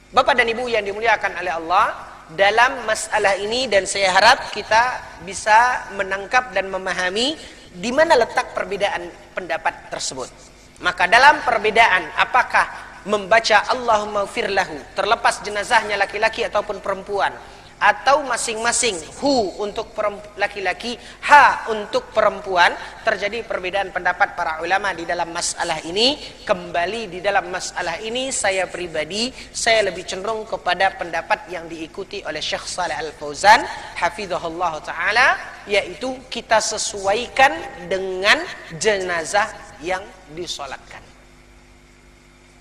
Bapak dan Ibu yang dimuliakan oleh Allah, dalam masalah ini, dan saya harap kita bisa menangkap dan memahami di mana letak perbedaan pendapat tersebut. Maka dalam perbedaan apakah membaca Allahumma ighfir lahu terlepas jenazahnya laki-laki ataupun perempuan, atau masing-masing hu untuk laki-laki, ha untuk perempuan, terjadi perbedaan pendapat para ulama di dalam masalah ini. Kembali di dalam masalah ini saya pribadi, saya lebih cenderung kepada pendapat yang diikuti oleh Syekh Shalih Al Fauzan hafizahullah taala, yaitu kita sesuaikan dengan jenazah yang disolatkan.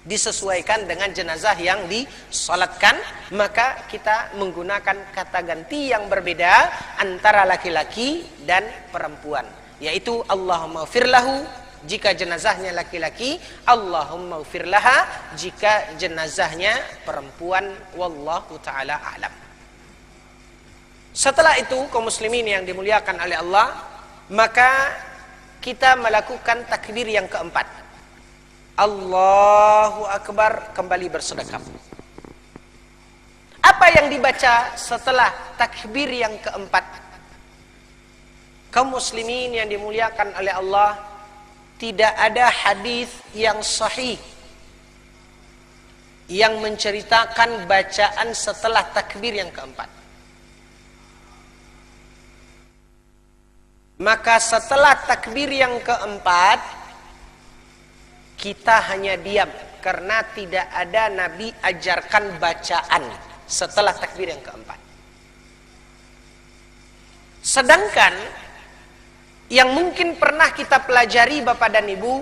Disesuaikan dengan jenazah yang disolatkan, maka kita menggunakan kata ganti yang berbeda antara laki-laki dan perempuan, yaitu Allahumma ighfir lahu jika jenazahnya laki-laki, Allahumma ighfir laha jika jenazahnya perempuan. Wallahu taala a'lam. Setelah itu, kaum muslimin yang dimuliakan oleh Allah, maka kita melakukan takbir yang keempat. Allahu Akbar, kembali bersedekap. Apa yang dibaca setelah takbir yang keempat? Kaum muslimin yang dimuliakan oleh Allah, tidak ada hadis yang sahih yang menceritakan bacaan setelah takbir yang keempat. Maka setelah takbir yang keempat, kita hanya diam, karena tidak ada Nabi ajarkan bacaan setelah takbir yang keempat. Sedangkan yang mungkin pernah kita pelajari Bapak dan Ibu,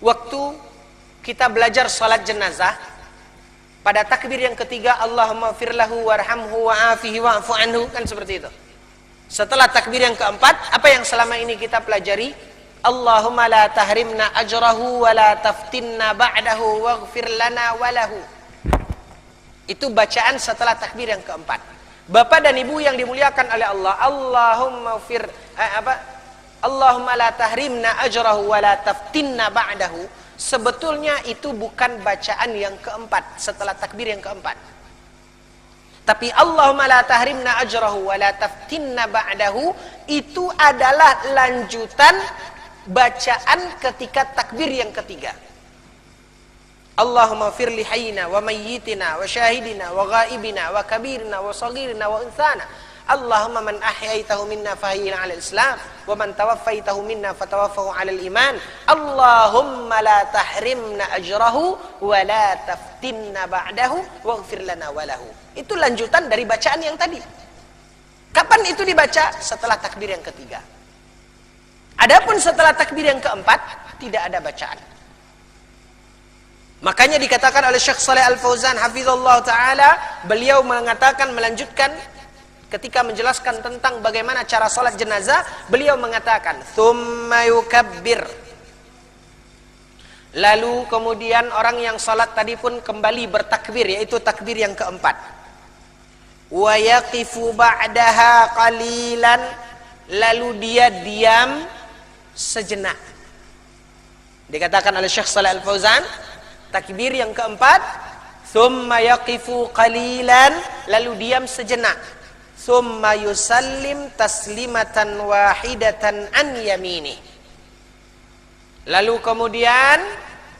waktu kita belajar salat jenazah, pada takbir yang ketiga Allahumma ighfir lahu warhamhu wa'afihi wa'fu anhu, kan seperti itu. Setelah takbir yang keempat, apa yang selama ini kita pelajari? Allahumma la tahrimna ajrahu wa la taftinna ba'dahu waghfir lana walahu. Itu bacaan setelah takbir yang keempat. Bapak dan Ibu yang dimuliakan oleh Allah, Allahumma la tahrimna ajrahu wa la taftinna ba'dahu, sebetulnya itu bukan bacaan yang keempat setelah takbir yang keempat. Tapi Allahumma la tahrimna ajrahu wa la taftinna ba'dahu itu adalah lanjutan bacaan ketika takbir yang ketiga. Allahumma fir li hayyina wa mayyitina wa syahidina wa ghaibina wa kabirina wa saghirina wa unsana. Allahumma man ahyaitahu minna fahyina 'alal islam wa man tawaffaitahu minna fatawaffahu 'alal iman. Allahumma la tahrimna ajrahu wa la taftinna ba'dahu waghfir lana wa lahu. Itu lanjutan dari bacaan yang tadi. Kapan itu dibaca? Setelah takbir yang ketiga. Adapun setelah takbir yang keempat, tidak ada bacaan. Makanya dikatakan oleh Syekh Shalih Al Fauzan hafizallahu taala, beliau mengatakan, melanjutkan ketika menjelaskan tentang bagaimana cara salat jenazah, beliau mengatakan tsumma yukabbir. Lalu kemudian orang yang salat tadi pun kembali bertakbir, yaitu takbir yang keempat. Wa yaqifu ba'daha qalilan, lalu dia diam sejenak. Dikatakan oleh Syekh Shalih Al Fauzan, takbir yang keempat, thumma yaqifu qalilan, lalu diam sejenak, thumma yusallim taslimatan wahidatan an yamini. Lalu kemudian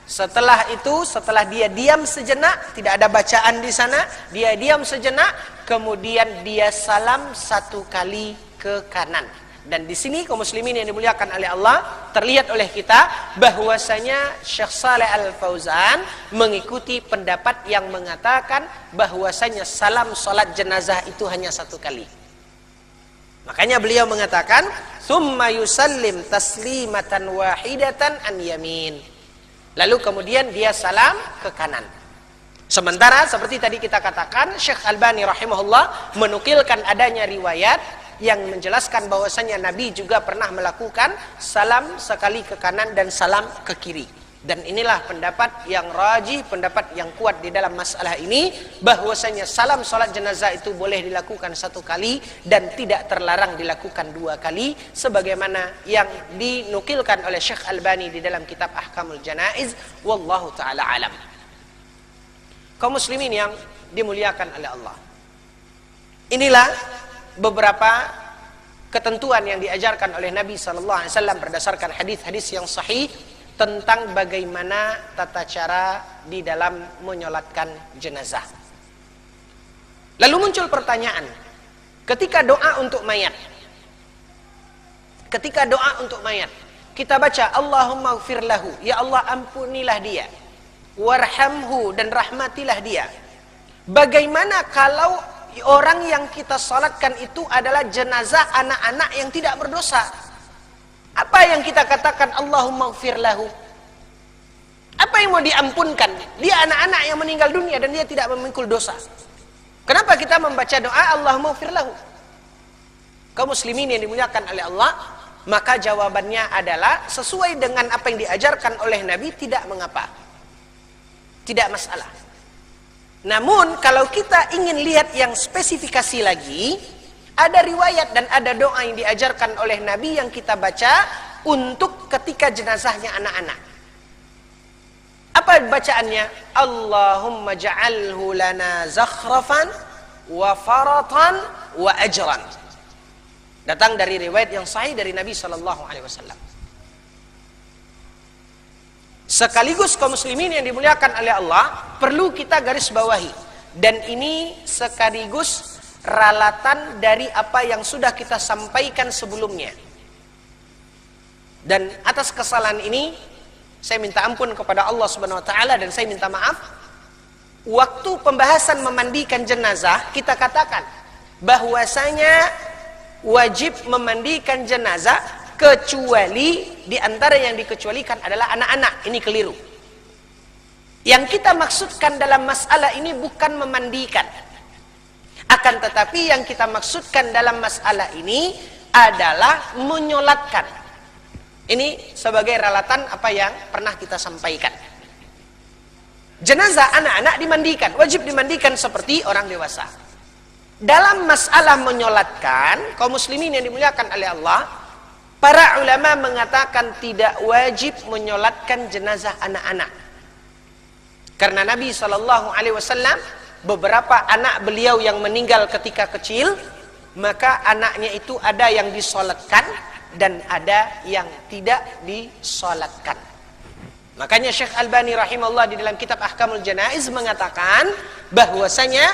setelah itu, setelah dia diam sejenak, tidak ada bacaan di sana, dia diam sejenak, kemudian dia salam satu kali ke kanan. Dan di sini kaum muslimin yang dimuliakan oleh Allah, terlihat oleh kita bahwasanya Syekh Shalih Al Fauzan mengikuti pendapat yang mengatakan bahwasanya salam salat jenazah itu hanya satu kali. Makanya beliau mengatakan summa yusallim taslimatan wahidatan an yamin. Lalu kemudian dia salam ke kanan. Sementara seperti tadi kita katakan, Syekh Albani rahimahullah menukilkan adanya riwayat yang menjelaskan bahwasanya Nabi juga pernah melakukan salam sekali ke kanan dan salam ke kiri. Dan inilah pendapat yang rajih, pendapat yang kuat di dalam masalah ini, bahwasanya salam salat jenazah itu boleh dilakukan satu kali dan tidak terlarang dilakukan dua kali, sebagaimana yang dinukilkan oleh Syekh Albani di dalam kitab Ahkamul Janaiz. Wallahu ta'ala alam. Kaum muslimin yang dimuliakan oleh Allah, Inilah beberapa ketentuan yang diajarkan oleh Nabi sallallahu alaihi wasallam berdasarkan hadis-hadis yang sahih tentang bagaimana tata cara di dalam menyolatkan jenazah. Lalu muncul pertanyaan, ketika doa untuk mayat, kita baca Allahumma ighfir lahu, ya Allah ampunilah dia, warhamhu, dan rahmatilah dia. Bagaimana kalau orang yang kita salatkan itu adalah jenazah anak-anak yang tidak berdosa? Apa yang kita katakan Allahumma ighfir lahu? Apa yang mau diampunkan? Dia anak-anak yang meninggal dunia dan dia tidak memikul dosa. Kenapa kita membaca doa Allahumma ighfir lahu? Kaum muslimin yang dimuliakan oleh Allah, maka jawabannya adalah sesuai dengan apa yang diajarkan oleh Nabi, tidak mengapa. Tidak masalah. Namun kalau kita ingin lihat yang spesifikasi lagi, ada riwayat dan ada doa yang diajarkan oleh Nabi yang kita baca untuk ketika jenazahnya anak-anak. Apa bacaannya? Allahumma ja'alhu lana zakhrafan wa faratan wa ajran. Datang dari riwayat yang sahih dari Nabi sallallahu alaihi wasallam. Sekaligus kaum muslimin yang dimuliakan oleh Allah, perlu kita garis bawahi, dan ini sekaligus ralatan dari apa yang sudah kita sampaikan sebelumnya. Dan atas kesalahan ini saya minta ampun kepada Allah Subhanahu wa taala dan saya minta maaf. Waktu pembahasan memandikan jenazah kita katakan bahwasanya wajib memandikan jenazah kecuali di antara yang dikecualikan adalah anak-anak. Ini keliru. Yang kita maksudkan dalam masalah ini bukan memandikan. Akan tetapi yang kita maksudkan dalam masalah ini adalah menyolatkan. Ini sebagai ralatan apa yang pernah kita sampaikan. Jenazah anak-anak dimandikan, wajib dimandikan seperti orang dewasa. Dalam masalah menyolatkan, kaum muslimin yang dimuliakan oleh Allah, para ulama mengatakan tidak wajib menyolatkan jenazah anak-anak. Karena Nabi SAW, beberapa anak beliau yang meninggal ketika kecil, maka anaknya itu ada yang disolatkan dan ada yang tidak disolatkan. Makanya Syekh Albani rahimahullah di dalam kitab Ahkamul Janaiz mengatakan bahwasanya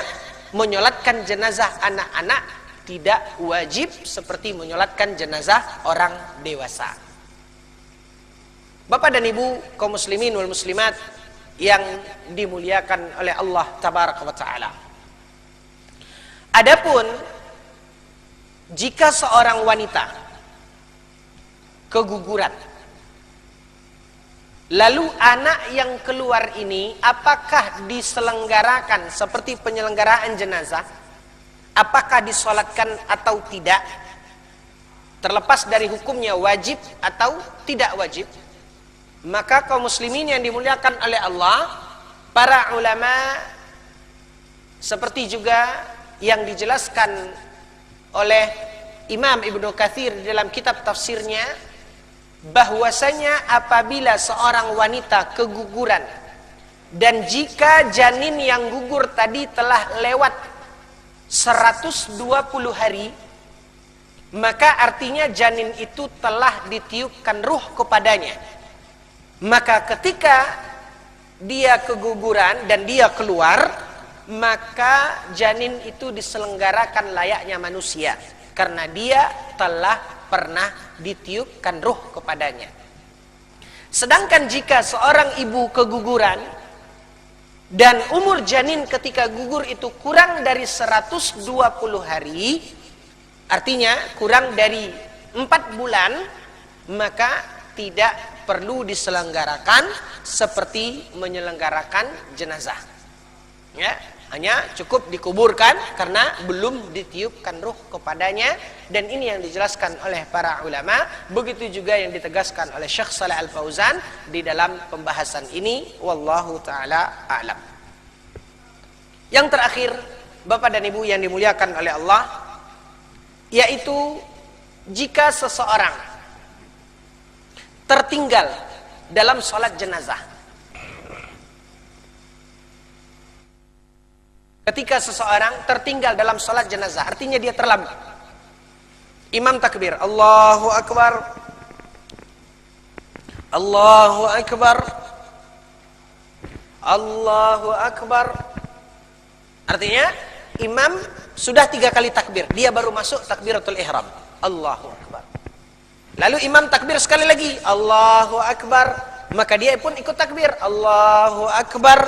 menyolatkan jenazah anak-anak tidak wajib seperti menyolatkan jenazah orang dewasa. Bapak dan Ibu kaum muslimin wal muslimat yang dimuliakan oleh Allah tabaraka wa taala. Adapun jika seorang wanita keguguran, lalu anak yang keluar ini apakah diselenggarakan seperti penyelenggaraan jenazah? Apakah disolatkan atau tidak? Terlepas dari hukumnya wajib atau tidak wajib, maka kaum muslimin yang dimuliakan oleh Allah, para ulama seperti juga yang dijelaskan oleh Imam Ibnu Katsir dalam kitab tafsirnya, bahwasanya apabila seorang wanita keguguran dan jika janin yang gugur tadi telah lewat 120 hari, maka artinya janin itu telah ditiupkan ruh kepadanya. Maka ketika dia keguguran dan dia keluar, maka janin itu diselenggarakan layaknya manusia, karena dia telah pernah ditiupkan ruh kepadanya. Sedangkan jika seorang ibu keguguran dan umur janin ketika gugur itu kurang dari 120 hari, artinya kurang dari 4 bulan, maka tidak perlu diselenggarakan seperti menyelenggarakan jenazah. Ya, hanya cukup dikuburkan karena belum ditiupkan ruh kepadanya, dan ini yang dijelaskan oleh para ulama. Begitu juga yang ditegaskan oleh Syekh Shalih Al Fauzan di dalam pembahasan ini. Wallahu taala a'lam. Yang terakhir, Bapak dan Ibu yang dimuliakan oleh Allah, yaitu jika seseorang tertinggal dalam sholat jenazah. ketika seseorang tertinggal dalam sholat jenazah, artinya dia terlambat. Imam takbir, Allahu Akbar, Allahu Akbar, Allahu Akbar. Artinya imam sudah 3 kali takbir, dia baru masuk takbiratul ihram, Allahu Akbar. Lalu imam takbir sekali lagi, Allahu Akbar, maka dia pun ikut takbir, Allahu Akbar.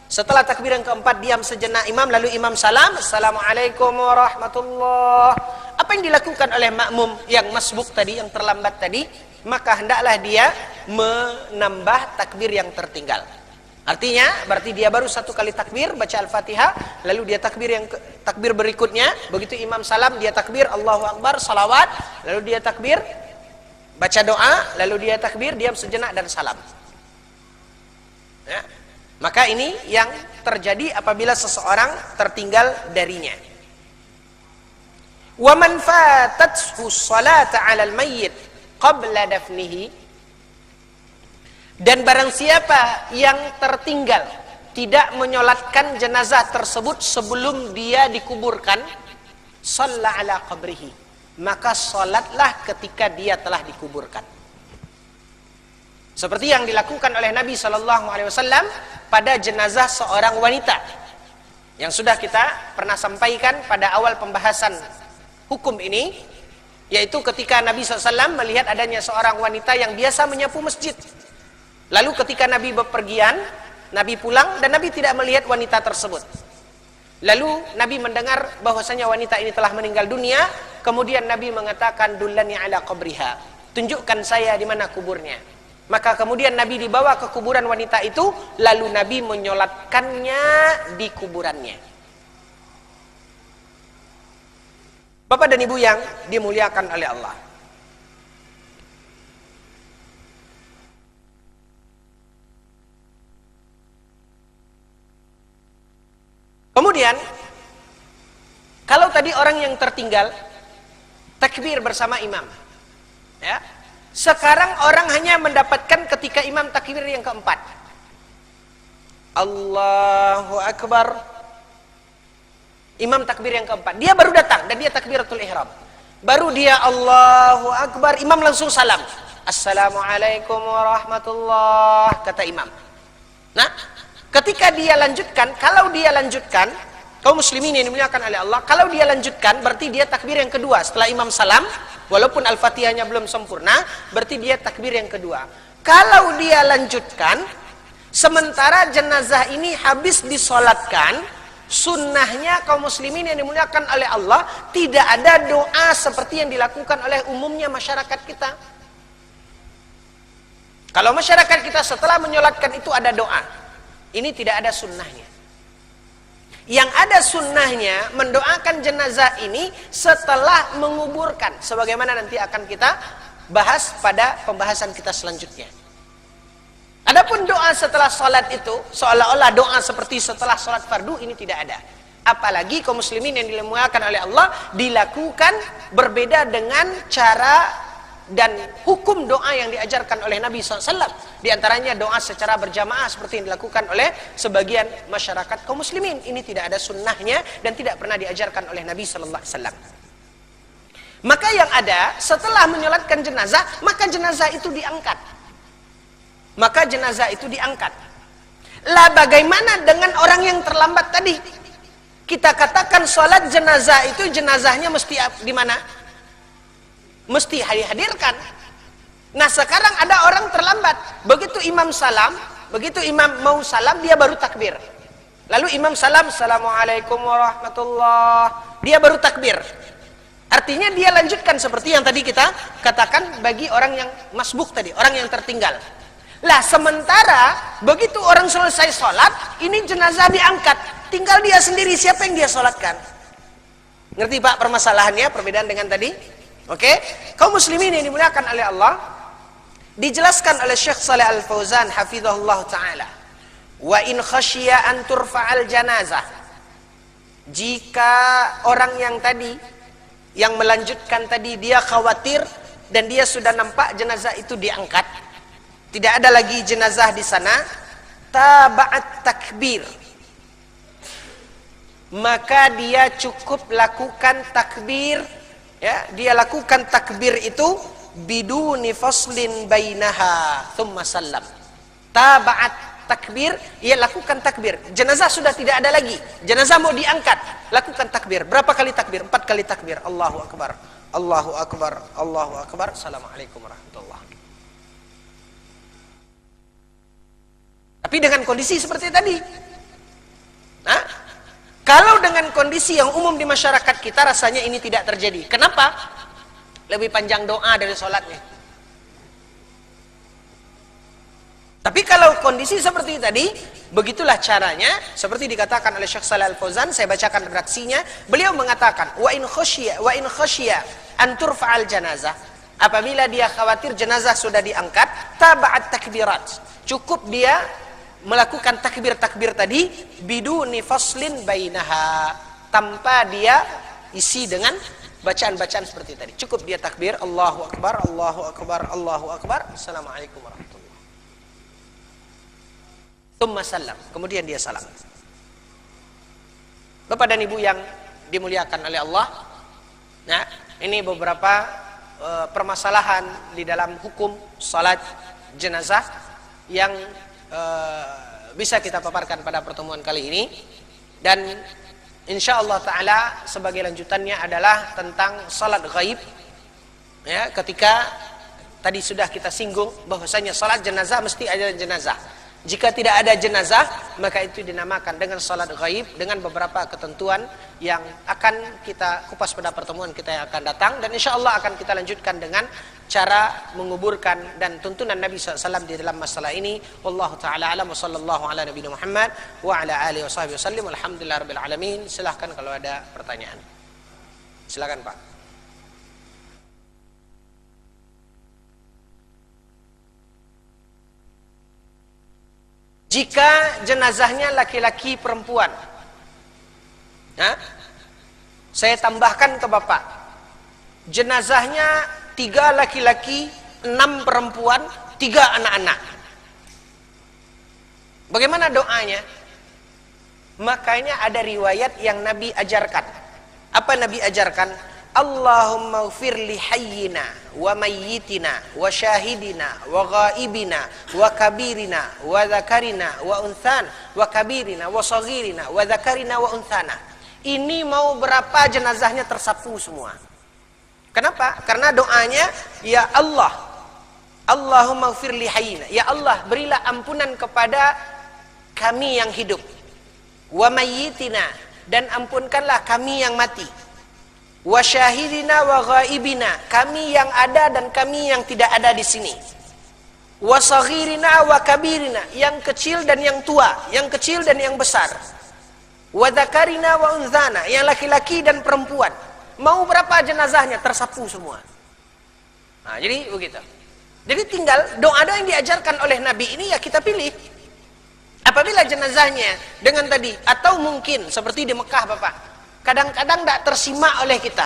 Setelah takbir yang keempat, diam sejenak imam, lalu imam salam, Assalamualaikum warahmatullah. Apa yang dilakukan oleh makmum yang masbuk tadi, yang terlambat tadi? Maka hendaklah dia menambah takbir yang tertinggal. Artinya, berarti dia baru 1 kali takbir, baca Al-Fatihah, lalu dia takbir berikutnya, begitu imam salam, dia takbir, Allahu Akbar, salawat, lalu dia takbir, baca doa, lalu dia takbir, diam sejenak dan salam. Ya. Maka ini yang terjadi apabila seseorang tertinggal darinya. Wa man fatathu sholata 'alal mayyit qabla dafnihi, dan barang siapa yang tertinggal tidak menyolatkan jenazah tersebut sebelum dia dikuburkan, shalla 'ala qabrihi, maka salatlah ketika dia telah dikuburkan. Seperti yang dilakukan oleh Nabi SAW pada jenazah seorang wanita, yang sudah kita pernah sampaikan pada awal pembahasan hukum ini, yaitu ketika Nabi SAW melihat adanya seorang wanita yang biasa menyapu masjid. Lalu ketika Nabi bepergian, Nabi pulang dan Nabi tidak melihat wanita tersebut. Lalu Nabi mendengar bahwasanya wanita ini telah meninggal dunia. Kemudian Nabi mengatakan, dullani ala qabriha, tunjukkan saya di mana kuburnya. Maka kemudian Nabi dibawa ke kuburan wanita itu, lalu Nabi menyolatkannya di kuburannya. Bapak dan Ibu yang dimuliakan oleh Allah, kemudian kalau tadi orang yang tertinggal takbir bersama imam, ya, sekarang orang hanya mendapatkan ketika imam takbir yang keempat, Allahu Akbar, imam takbir yang keempat, dia baru datang dan dia takbiratul ihram, baru dia Allahu Akbar, imam langsung salam, Assalamualaikum warahmatullah, kata imam. Nah, ketika dia lanjutkan, kalau dia lanjutkan, kaum muslimin yang dimuliakan oleh Allah, kalau dia lanjutkan berarti dia takbir yang kedua setelah imam salam, walaupun Al-Fatihahnya belum sempurna, berarti dia takbir yang kedua. Kalau dia lanjutkan, sementara jenazah ini habis disolatkan, sunnahnya kaum muslimin yang dimuliakan oleh Allah, tidak ada doa seperti yang dilakukan oleh umumnya masyarakat kita. Kalau masyarakat kita setelah menyolatkan itu ada doa, ini tidak ada sunnahnya. Yang ada sunnahnya mendoakan jenazah ini setelah menguburkan, sebagaimana nanti akan kita bahas pada pembahasan kita selanjutnya. Adapun doa setelah sholat itu seolah-olah doa seperti setelah sholat fardu, ini tidak ada. Apalagi kaum muslimin yang dimuliakan oleh Allah, dilakukan berbeda dengan cara dan hukum doa yang diajarkan oleh Nabi SAW. Di antaranya doa secara berjamaah seperti yang dilakukan oleh sebagian masyarakat kaum muslimin. Ini tidak ada sunnahnya dan tidak pernah diajarkan oleh Nabi SAW. Maka yang ada, setelah menyolatkan jenazah, maka jenazah itu diangkat. Maka jenazah itu diangkat. Lah bagaimana dengan orang yang terlambat tadi? Kita katakan sholat jenazah itu, jenazahnya mesti di mana? Mesti dihadirkan. Nah sekarang ada orang terlambat, begitu imam salam, begitu imam mau salam, dia baru takbir. Lalu imam salam, Assalamualaikum warahmatullah, dia baru takbir. Artinya dia lanjutkan seperti yang tadi kita katakan bagi orang yang masbuk tadi, orang yang tertinggal. Lah sementara begitu orang selesai sholat, ini jenazah diangkat, tinggal dia sendiri, siapa yang dia sholatkan? Ngerti Pak permasalahannya, perbedaan dengan tadi? Oke, kaum muslimin yang dimuliakan oleh Allah, dijelaskan oleh Syekh Shalih Al-Fauzan hafizahullah ta'ala, wa in khasyiya an turfa'al janazah, jika orang yang tadi yang melanjutkan tadi dia khawatir dan dia sudah nampak jenazah itu diangkat, tidak ada lagi jenazah di sana, taba'at takbir, maka dia cukup lakukan takbir, ya, dia lakukan takbir itu biduni faslin bainaha thumma sallam. Tabaat takbir, ia lakukan takbir. Jenazah sudah tidak ada lagi, jenazah mau diangkat, lakukan takbir. Berapa kali takbir? 4 kali takbir. Allahu akbar, Allahu akbar, Allahu akbar, assalamualaikum warahmatullahi. Tapi dengan kondisi seperti tadi. Nah, kalau dengan kondisi yang umum di masyarakat kita, rasanya ini tidak terjadi. Kenapa? Lebih panjang doa dari sholatnya. Tapi kalau kondisi seperti tadi, begitulah caranya. Seperti dikatakan oleh Syekh Shalih Al-Fauzan, saya bacakan redaksinya. Beliau mengatakan, wa in khasyiya an turfa'al janazah. Apabila dia khawatir jenazah sudah diangkat, taba'at takbirat. Cukup dia melakukan takbir-takbir tadi biduni faslin bainaha, tanpa dia isi dengan bacaan-bacaan seperti tadi. Cukup dia takbir Allahu akbar, Allahu akbar, Allahu akbar, assalamualaikum warahmatullahi. Tsumma salam, kemudian dia salam. Bapak dan Ibu yang dimuliakan oleh Allah, nah, ini beberapa permasalahan di dalam hukum salat jenazah yang bisa kita paparkan pada pertemuan kali ini. Dan insyaallah ta'ala sebagai lanjutannya adalah tentang salat ghaib, ya, ketika tadi sudah kita singgung bahwasanya salat jenazah mesti ada jenazah. Jika tidak ada jenazah, maka itu dinamakan dengan salat ghaib, dengan beberapa ketentuan yang akan kita kupas pada pertemuan kita yang akan datang. Dan insyaallah akan kita lanjutkan dengan cara menguburkan dan tuntunan Nabi SAW di dalam masalah ini. Wallahu ta'ala alam, wa sallallahu ala nabiyina Muhammad wa ala alihi wa sahbihi wasallim. Alhamdulillah rabbil alamin. Silahkan kalau ada pertanyaan. Silakan Pak. Jika jenazahnya laki-laki perempuan, nah, saya tambahkan ke Bapak, jenazahnya 3 laki-laki, 6 perempuan, 3 anak-anak. Bagaimana doanya? Makanya ada riwayat yang Nabi ajarkan. Apa Nabi ajarkan? Allahumma ghfir li hayyina wa mayyitina wa syahidina wa ghaibina wa kabirina wa dzakarina wa unthan wa kabirina wa saghirina wa dzakarina wa unthana. Ini mau berapa jenazahnya tersapu semua. Kenapa? Karena doanya, ya Allah, Allahumma ghfir li hayyina, ya Allah berilah ampunan kepada kami yang hidup, wa mayyitina, dan ampunkanlah kami yang mati, wa syahidina wa ghaibina, kami yang ada dan kami yang tidak ada di sini, wa saghirina wa kabirina, yang kecil dan yang tua, yang kecil dan yang besar, wa dzakarina wa unzana, yang laki-laki dan perempuan. Mau berapa jenazahnya tersapu semua. Nah, jadi begitu. Jadi tinggal doa-doa yang diajarkan oleh Nabi ini ya kita pilih. Apabila jenazahnya dengan tadi, atau mungkin seperti di Mekah Bapak, kadang-kadang tidak tersimak oleh kita,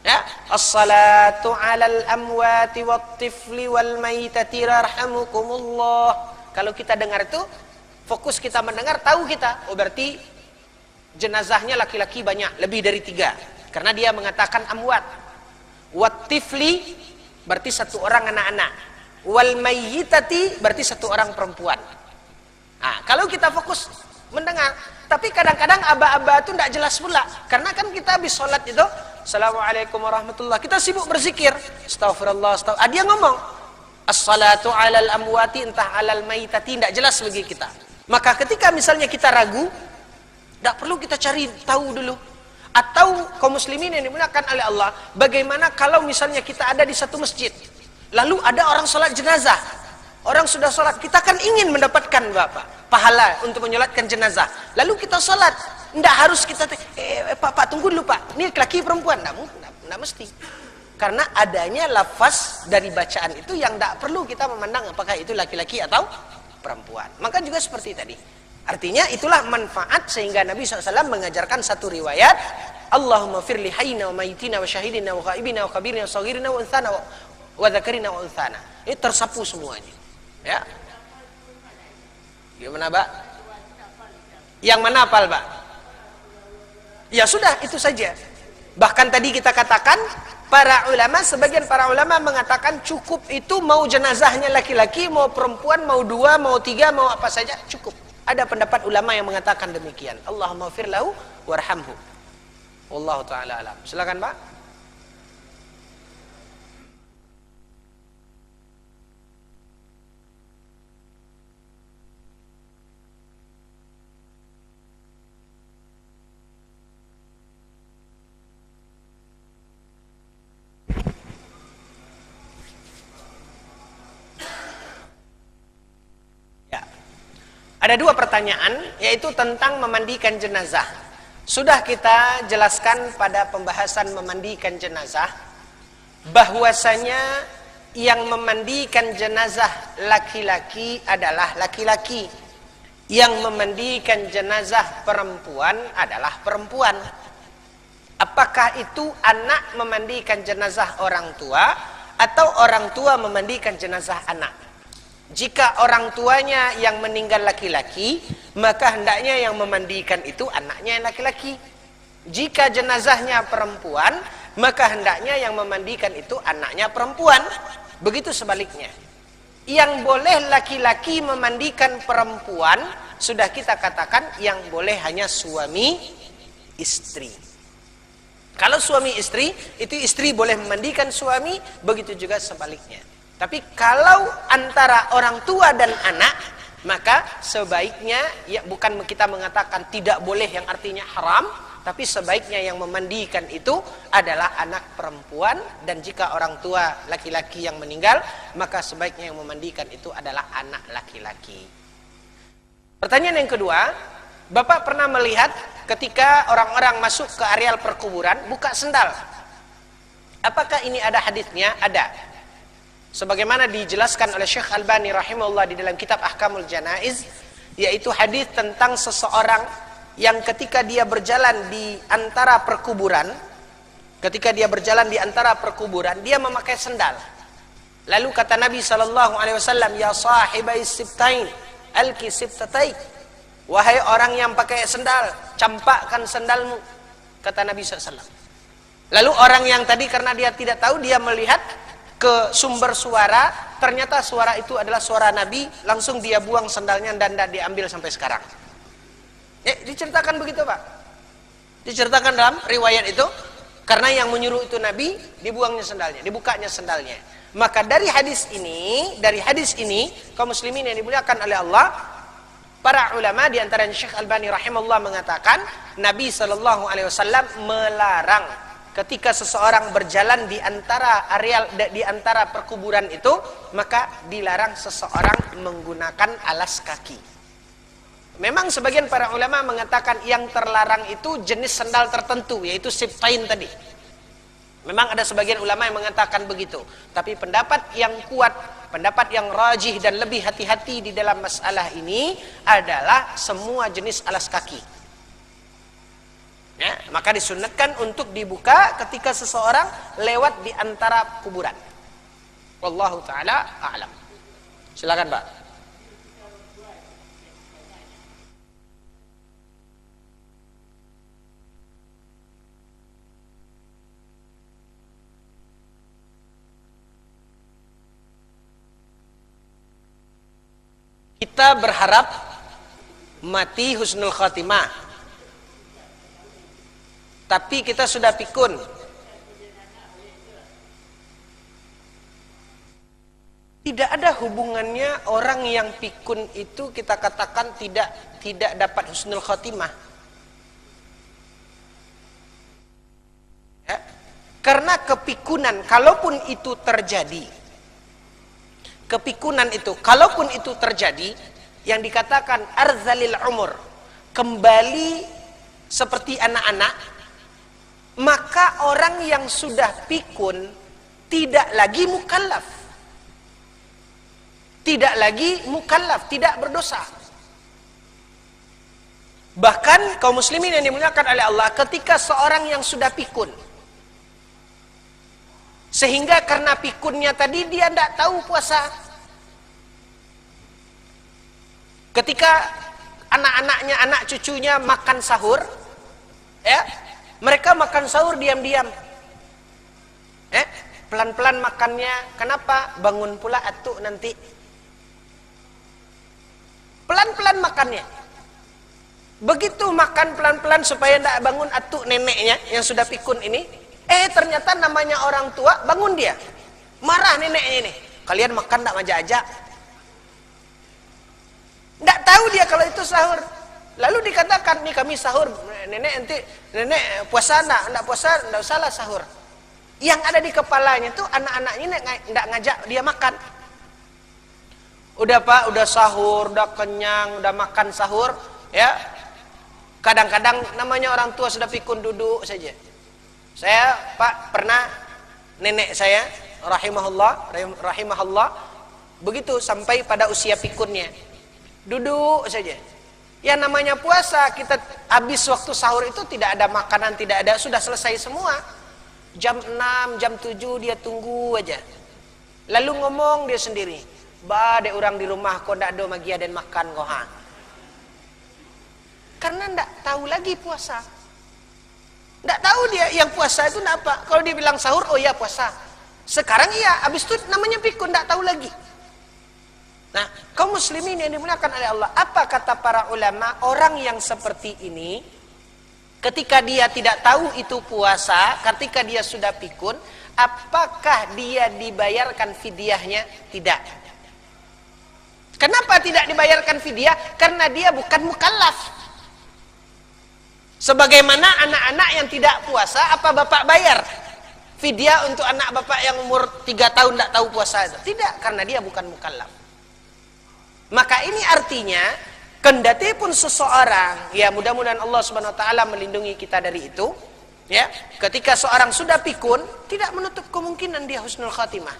ya, as-salatu 'alal amwati wat-tifli wal maitati yarhamukumullah. Kalau kita dengar itu, fokus kita mendengar, tahu kita, oh berarti jenazahnya laki-laki banyak, lebih dari 3. Karena dia mengatakan amwat. Wat-tifli berarti 1 orang anak-anak. Wal mayyitati berarti 1 orang perempuan. Nah, kalau kita fokus mendengar, tapi kadang-kadang aba-aba itu tidak jelas pula. Karena kan kita habis sholat itu, assalamualaikum warahmatullahi, kita sibuk berzikir, astagfirullah, astagfirullah. Dia ngomong, as-salatu 'alal amwati entah 'alal maitati, tidak jelas bagi kita. Maka ketika misalnya kita ragu, tidak perlu kita cari tahu dulu. Atau kaum muslimin yang dimuliakan oleh Allah, bagaimana kalau misalnya kita ada di satu masjid, lalu ada orang sholat jenazah, orang sudah sholat, kita kan ingin mendapatkan Bapak pahala untuk menyolatkan jenazah, lalu kita sholat, tidak harus kita Pak tunggu dulu Pak, ini laki perempuan, tidak mesti, karena adanya lafaz dari bacaan itu yang tidak perlu kita memandang apakah itu laki-laki atau perempuan. Maka juga seperti tadi. Artinya itulah manfaat sehingga Nabi SAW mengajarkan satu riwayat, Allahumma firli hayyina wa mayyitina wa syahidina wa ghaibina wa kabirina wa saghirina wa unthana wa dzakarina wa unthana. Ini tersapu semuanya. Ya. Gimana, Pak? Yang mana hafal, Pak? Ya sudah, itu saja. Bahkan tadi kita katakan, sebagian para ulama mengatakan cukup itu mau jenazahnya laki-laki, mau perempuan, mau 2, mau 3, mau apa saja, cukup. Ada pendapat ulama yang mengatakan demikian. Allahumma fir lahu warhamhu. Wallahu ta'ala alam. Silakan Pak. Ada 2 pertanyaan, yaitu tentang memandikan jenazah. Sudah kita jelaskan pada pembahasan memandikan jenazah, bahwasanya yang memandikan jenazah laki-laki adalah laki-laki, yang memandikan jenazah perempuan adalah perempuan. Apakah itu anak memandikan jenazah orang tua, atau orang tua memandikan jenazah anak? Jika orang tuanya yang meninggal laki-laki, maka hendaknya yang memandikan itu anaknya yang laki-laki. Jika jenazahnya perempuan, maka hendaknya yang memandikan itu anaknya perempuan. Begitu sebaliknya. Yang boleh laki-laki memandikan perempuan, sudah kita katakan yang boleh hanya suami istri. Kalau suami istri, itu istri boleh memandikan suami, begitu juga sebaliknya. Tapi kalau antara orang tua dan anak, maka sebaiknya, ya bukan kita mengatakan tidak boleh yang artinya haram, tapi sebaiknya yang memandikan itu adalah anak perempuan, dan jika orang tua laki-laki yang meninggal, maka sebaiknya yang memandikan itu adalah anak laki-laki. Pertanyaan yang kedua, Bapak pernah melihat ketika orang-orang masuk ke areal perkuburan buka sendal. Apakah ini ada hadisnya? Ada. Sebagaimana dijelaskan oleh Syekh Albani rahimahullah di dalam kitab Ahkamul Janaiz, yaitu hadis tentang seseorang yang ketika dia berjalan di antara perkuburan, dia memakai sendal. Lalu kata Nabi SAW, ya sahibai sibtain alki sibtatai, wahai orang yang pakai sendal, campakkan sendalmu, kata Nabi SAW. Lalu orang yang tadi karena dia tidak tahu, dia melihat ke sumber suara, ternyata suara itu adalah suara Nabi, langsung dia buang sandalnya dan tidak diambil sampai sekarang. Ya, diceritakan begitu Pak. Diceritakan dalam riwayat itu, karena yang menyuruh itu Nabi, dibuangnya sandalnya, dibukanya sandalnya. Maka dari hadis ini, kaum muslimin yang dimuliakan oleh Allah, para ulama di antara Syekh Albani rahimahullah mengatakan, Nabi SAW melarang ketika seseorang berjalan di antara perkuburan itu, maka dilarang seseorang menggunakan alas kaki. Memang sebagian para ulama mengatakan yang terlarang itu jenis sandal tertentu, yaitu sibtain tadi. Memang ada sebagian ulama yang mengatakan begitu. Tapi pendapat yang kuat, pendapat yang rajih dan lebih hati-hati di dalam masalah ini adalah semua jenis alas kaki. Ya, maka disunnatkan untuk dibuka ketika seseorang lewat di antara kuburan. Wallahu ta'ala a'lam. Silakan Pak. Kita berharap mati husnul khatimah, tapi kita sudah pikun. Tidak ada hubungannya orang yang pikun itu kita katakan tidak dapat husnul khatimah. Ya? Karena kepikunan, kalaupun itu terjadi, yang dikatakan arzalil umur, kembali seperti anak-anak, maka orang yang sudah pikun tidak lagi mukallaf. Tidak berdosa. Bahkan kaum muslimin yang dimuliakan oleh Allah, ketika seorang yang sudah pikun, sehingga karena pikunnya tadi dia tidak tahu puasa. Ketika anak-anaknya, anak cucunya makan sahur, ya, mereka makan sahur diam-diam. Pelan-pelan makannya. Kenapa? Bangun pula atuk nanti. Pelan-pelan makannya. Begitu makan pelan-pelan supaya tidak bangun atuk neneknya yang sudah pikun ini. Ternyata namanya orang tua, bangun dia. Marah neneknya ini. Kalian makan tidak majak-ajak. Tidak tahu dia kalau itu sahur. Lalu dikatakan, nih kami sahur. Nenek puasa tidak puasa, tidak usahlah sahur. Yang ada di kepalanya tuh anak-anaknya tidak ngajak dia makan. Udah Pak, udah sahur, udah kenyang, udah makan sahur, ya. Kadang-kadang namanya orang tua sudah pikun, duduk saja. Saya Pak pernah nenek saya rahimahullah begitu sampai pada usia pikunnya. Duduk saja. Ya namanya puasa, kita habis waktu sahur itu tidak ada makanan, tidak ada, sudah selesai semua. Jam 6, jam 7 dia tunggu aja. Lalu ngomong dia sendiri, "Ba, dek orang di rumah kok ndak ada magia dan makan kok ha." Karena ndak tahu lagi puasa. Ndak tahu dia yang puasa itu apa. Kalau dia bilang sahur, oh ya puasa. Sekarang iya, habis itu namanya pikun, ndak tahu lagi. Nah, kaum muslimin yang dimuliakan oleh Allah, apa kata para ulama? Orang yang seperti ini, ketika dia tidak tahu itu puasa, ketika dia sudah pikun, apakah dia dibayarkan fidyahnya? Tidak. Kenapa tidak dibayarkan fidyah? Karena dia bukan mukallaf. Sebagaimana anak-anak yang tidak puasa, apa bapak bayar fidyah untuk anak bapak yang umur 3 tahun tidak tahu puasa itu? Tidak, karena dia bukan mukallaf. Maka ini artinya, kendati pun seseorang, ya mudah-mudahan Allah Subhanahu wa taala melindungi kita dari itu, ya. Ketika seorang sudah pikun, tidak menutup kemungkinan dia husnul khatimah.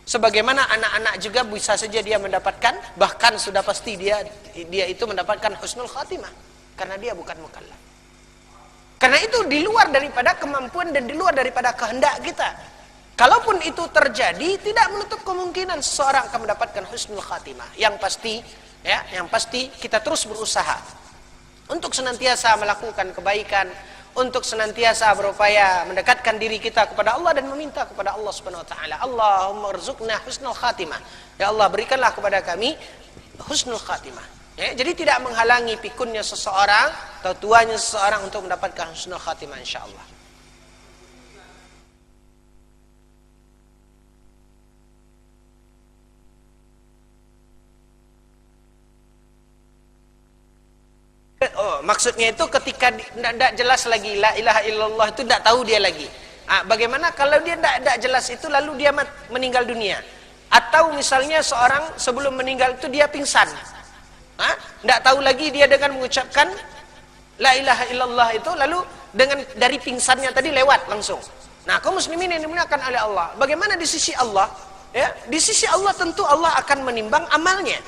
Sebagaimana anak-anak juga bisa saja dia mendapatkan, bahkan sudah pasti dia itu mendapatkan husnul khatimah karena dia bukan mukallaf. Karena itu di luar daripada kemampuan dan di luar daripada kehendak kita. Kalaupun itu terjadi, tidak menutup kemungkinan seseorang akan mendapatkan husnul khatimah. Yang pasti kita terus berusaha untuk senantiasa melakukan kebaikan, untuk senantiasa berupaya mendekatkan diri kita kepada Allah dan meminta kepada Allah Subhanahu wa taala, Allahumma rzuqna husnul khatimah. Ya Allah, berikanlah kepada kami husnul khatimah. Ya, jadi tidak menghalangi pikunnya seseorang atau tuanya seseorang untuk mendapatkan husnul khatimah insyaallah. Oh, maksudnya itu ketika tidak jelas lagi la ilaha illallah itu tidak tahu dia lagi. Bagaimana kalau dia tidak jelas itu lalu dia meninggal dunia? Atau misalnya seorang sebelum meninggal itu dia pingsan. Tidak tahu lagi dia dengan mengucapkan la ilaha illallah itu lalu dengan dari pingsannya tadi lewat langsung. Nah, kaum muslimin yang dimuliakan oleh Allah, bagaimana di sisi Allah? Ya, di sisi Allah tentu Allah akan menimbang amalnya.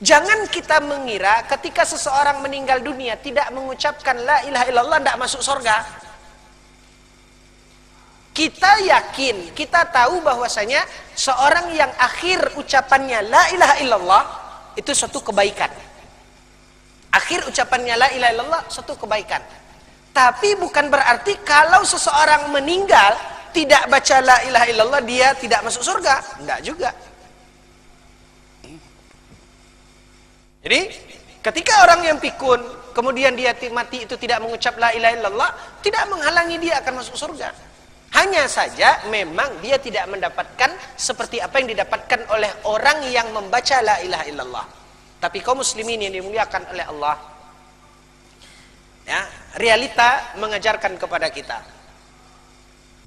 Jangan kita mengira ketika seseorang meninggal dunia tidak mengucapkan la ilaha illallah tidak masuk surga. Kita yakin, kita tahu bahwasanya seorang yang akhir ucapannya la ilaha illallah itu suatu kebaikan. Akhir ucapannya la ilaha illallah suatu kebaikan. Tapi bukan berarti kalau seseorang meninggal tidak baca la ilaha illallah dia tidak masuk surga. Tidak juga. Jadi ketika orang yang pikun kemudian dia mati itu tidak mengucap la ilaha illallah, tidak menghalangi dia akan masuk surga. Hanya saja memang dia tidak mendapatkan seperti apa yang didapatkan oleh orang yang membaca la ilaha illallah. Tapi kaum muslimin yang dimuliakan oleh Allah, ya, realita mengajarkan kepada kita.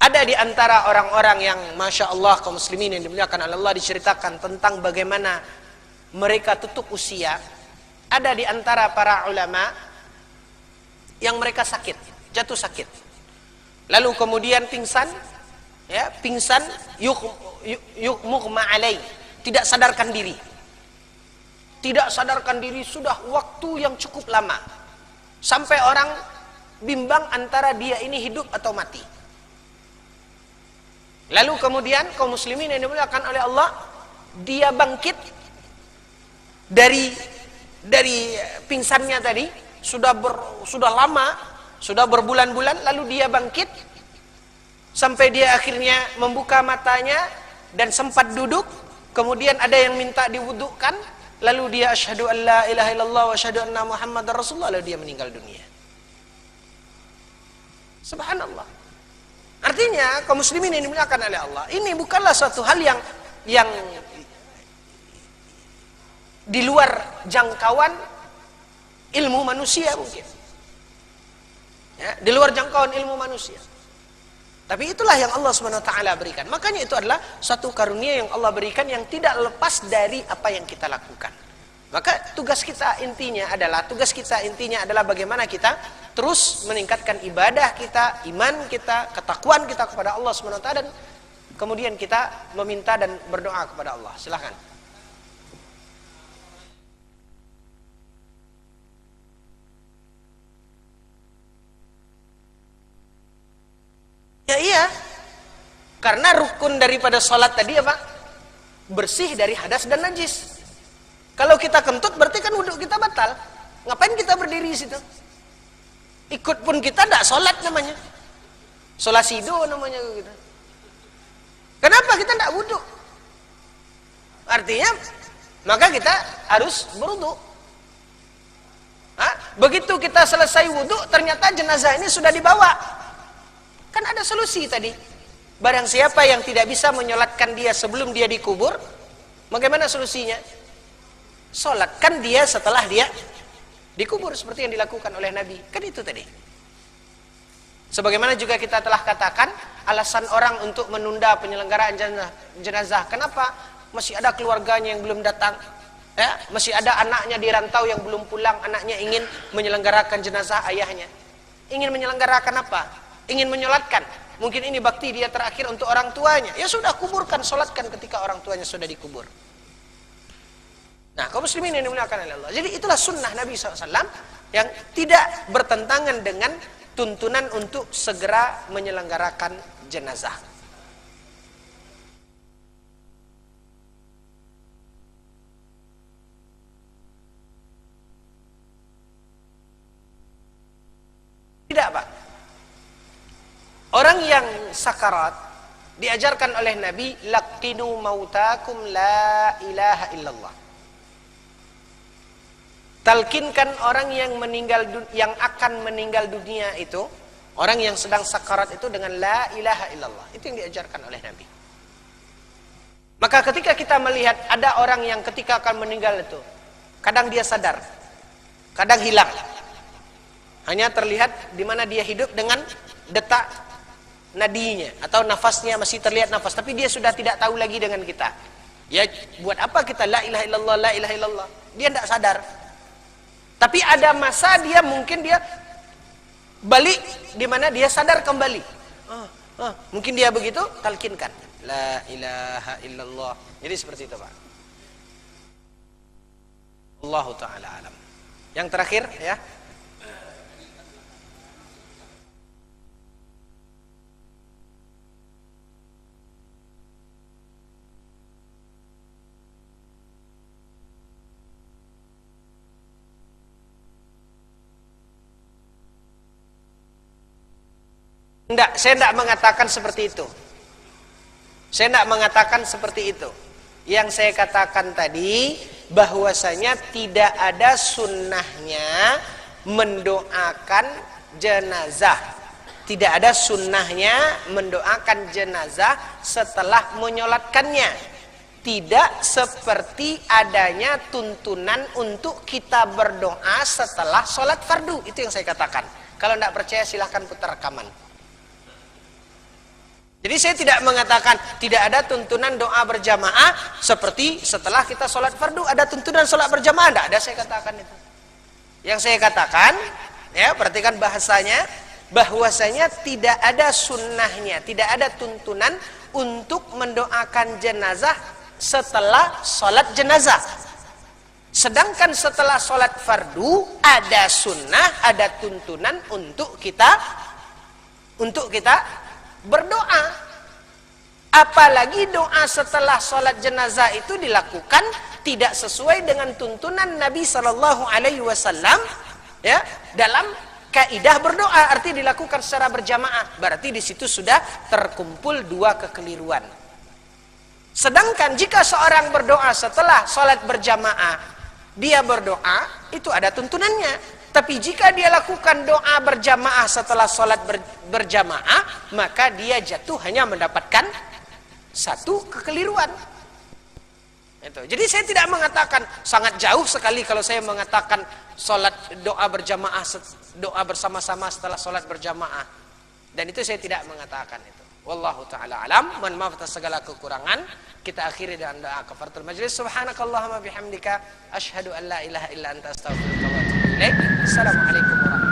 Ada di antara orang-orang yang Masya Allah kaum muslimin yang dimuliakan oleh Allah diceritakan tentang bagaimana mereka tutup usia. Ada di antara para ulama yang mereka sakit, jatuh sakit. Lalu kemudian pingsan, ya, pingsan mughma alai, tidak sadarkan diri. Tidak sadarkan diri sudah waktu yang cukup lama. Sampai orang bimbang antara dia ini hidup atau mati. Lalu kemudian kaum muslimin yang dimuliakan oleh Allah, dia bangkit dari pingsannya tadi, sudah lama, sudah berbulan-bulan, lalu dia bangkit sampai dia akhirnya membuka matanya dan sempat duduk. Kemudian ada yang minta diwudukkan, lalu dia asyhadu an la ilaha illallah wa asyhadu anna muhammadar rasulullah, lalu dia meninggal dunia. Subhanallah. Artinya kaum muslimin ini dimuliakan oleh Allah, ini bukanlah suatu hal yang di luar jangkauan ilmu manusia mungkin. Ya, di luar jangkauan ilmu manusia. Tapi itulah yang Allah SWT berikan. Makanya itu adalah satu karunia yang Allah berikan yang tidak lepas dari apa yang kita lakukan. Maka tugas kita intinya adalah bagaimana kita terus meningkatkan ibadah kita, iman kita, ketakwaan kita kepada Allah SWT, dan kemudian kita meminta dan berdoa kepada Allah. Silahkan. Ya iya, karena rukun daripada sholat tadi apa? Bersih dari hadas dan najis. Kalau kita kentut berarti kan wudhu kita batal. Ngapain kita berdiri di situ? Ikut pun kita tidak sholat namanya. Sholasido namanya gitu. Kenapa kita tidak wudhu? Artinya maka kita harus berwudhu. Begitu kita selesai wudhu, ternyata jenazah ini sudah dibawa. Kan ada solusi tadi. Barang siapa yang tidak bisa menyolatkan dia sebelum dia dikubur, bagaimana solusinya? Solatkan dia setelah dia dikubur, seperti yang dilakukan oleh Nabi. Kan itu tadi. Sebagaimana juga kita telah katakan, alasan orang untuk menunda penyelenggaraan jenazah. Kenapa? Masih ada keluarganya yang belum datang. Ya, masih ada anaknya di rantau yang belum pulang. Anaknya ingin menyelenggarakan jenazah ayahnya. Ingin menyelenggarakan apa? Ingin menyolatkan. Mungkin ini bakti dia terakhir untuk orang tuanya. Ya sudah, kuburkan, solatkan ketika orang tuanya sudah dikubur. Nah, kaum muslimin yang dimuliakan oleh Allah. Jadi itulah sunnah Nabi SAW yang tidak bertentangan dengan tuntunan untuk segera menyelenggarakan jenazah. Tidak, Pak. Orang yang sakarat diajarkan oleh Nabi, laqinu mautakum la ilaha illallah. Talkinkan orang yang akan meninggal dunia itu, orang yang sedang sakarat itu dengan la ilaha illallah. Itu yang diajarkan oleh Nabi. Maka ketika kita melihat ada orang yang ketika akan meninggal itu, kadang dia sadar, kadang hilang. Hanya terlihat di mana dia hidup dengan detak nadinya atau nafasnya masih terlihat nafas, tapi dia sudah tidak tahu lagi dengan kita. Ya, buat apa kita la ilaha illallah, la ilaha illallah? Dia tidak sadar. Tapi ada masa dia mungkin dia balik di mana dia sadar kembali. Mungkin dia begitu, talkinkan la ilaha illallah. Jadi seperti itu, Pak. Allahu taala alam. Yang terakhir ya. Enggak, saya tidak mengatakan seperti itu. Saya tidak mengatakan seperti itu. Yang saya katakan tadi, bahwasanya tidak ada sunnahnya mendoakan jenazah. Tidak ada sunnahnya mendoakan jenazah setelah menyolatkannya. Tidak seperti adanya tuntunan untuk kita berdoa setelah sholat fardu. Itu yang saya katakan. Kalau tidak percaya silahkan putar rekaman. Jadi saya tidak mengatakan tidak ada tuntunan doa berjamaah seperti setelah kita sholat fardu. Ada tuntunan sholat berjamaah? Tidak ada, saya katakan itu. Yang saya katakan, ya perhatikan bahasanya, bahwasanya tidak ada sunnahnya, tidak ada tuntunan untuk mendoakan jenazah setelah sholat jenazah. Sedangkan setelah sholat fardu ada sunnah, ada tuntunan untuk kita berdoa. Apalagi doa setelah sholat jenazah itu dilakukan tidak sesuai dengan tuntunan Nabi SAW ya, dalam kaidah berdoa arti dilakukan secara berjamaah. Berarti di situ sudah terkumpul dua kekeliruan. Sedangkan jika seorang berdoa setelah sholat berjamaah, dia berdoa, itu ada tuntunannya. Tapi jika dia lakukan doa berjamaah setelah sholat berjamaah, maka dia jatuh hanya mendapatkan satu kekeliruan. Itu. Jadi saya tidak mengatakan, sangat jauh sekali kalau saya mengatakan sholat doa berjamaah, doa bersama-sama setelah sholat berjamaah. Dan itu saya tidak mengatakan itu. Wallahu ta'ala alam. Mohon maaf atas segala kekurangan. Kita akhiri dengan doa kafaratul majlis. Subhanakallahumma bihamdika asyhadu an la ilaha illa anta astaghfiruka wa atubu ilaik. Assalamualaikum warahmatullahi wabarakatuh.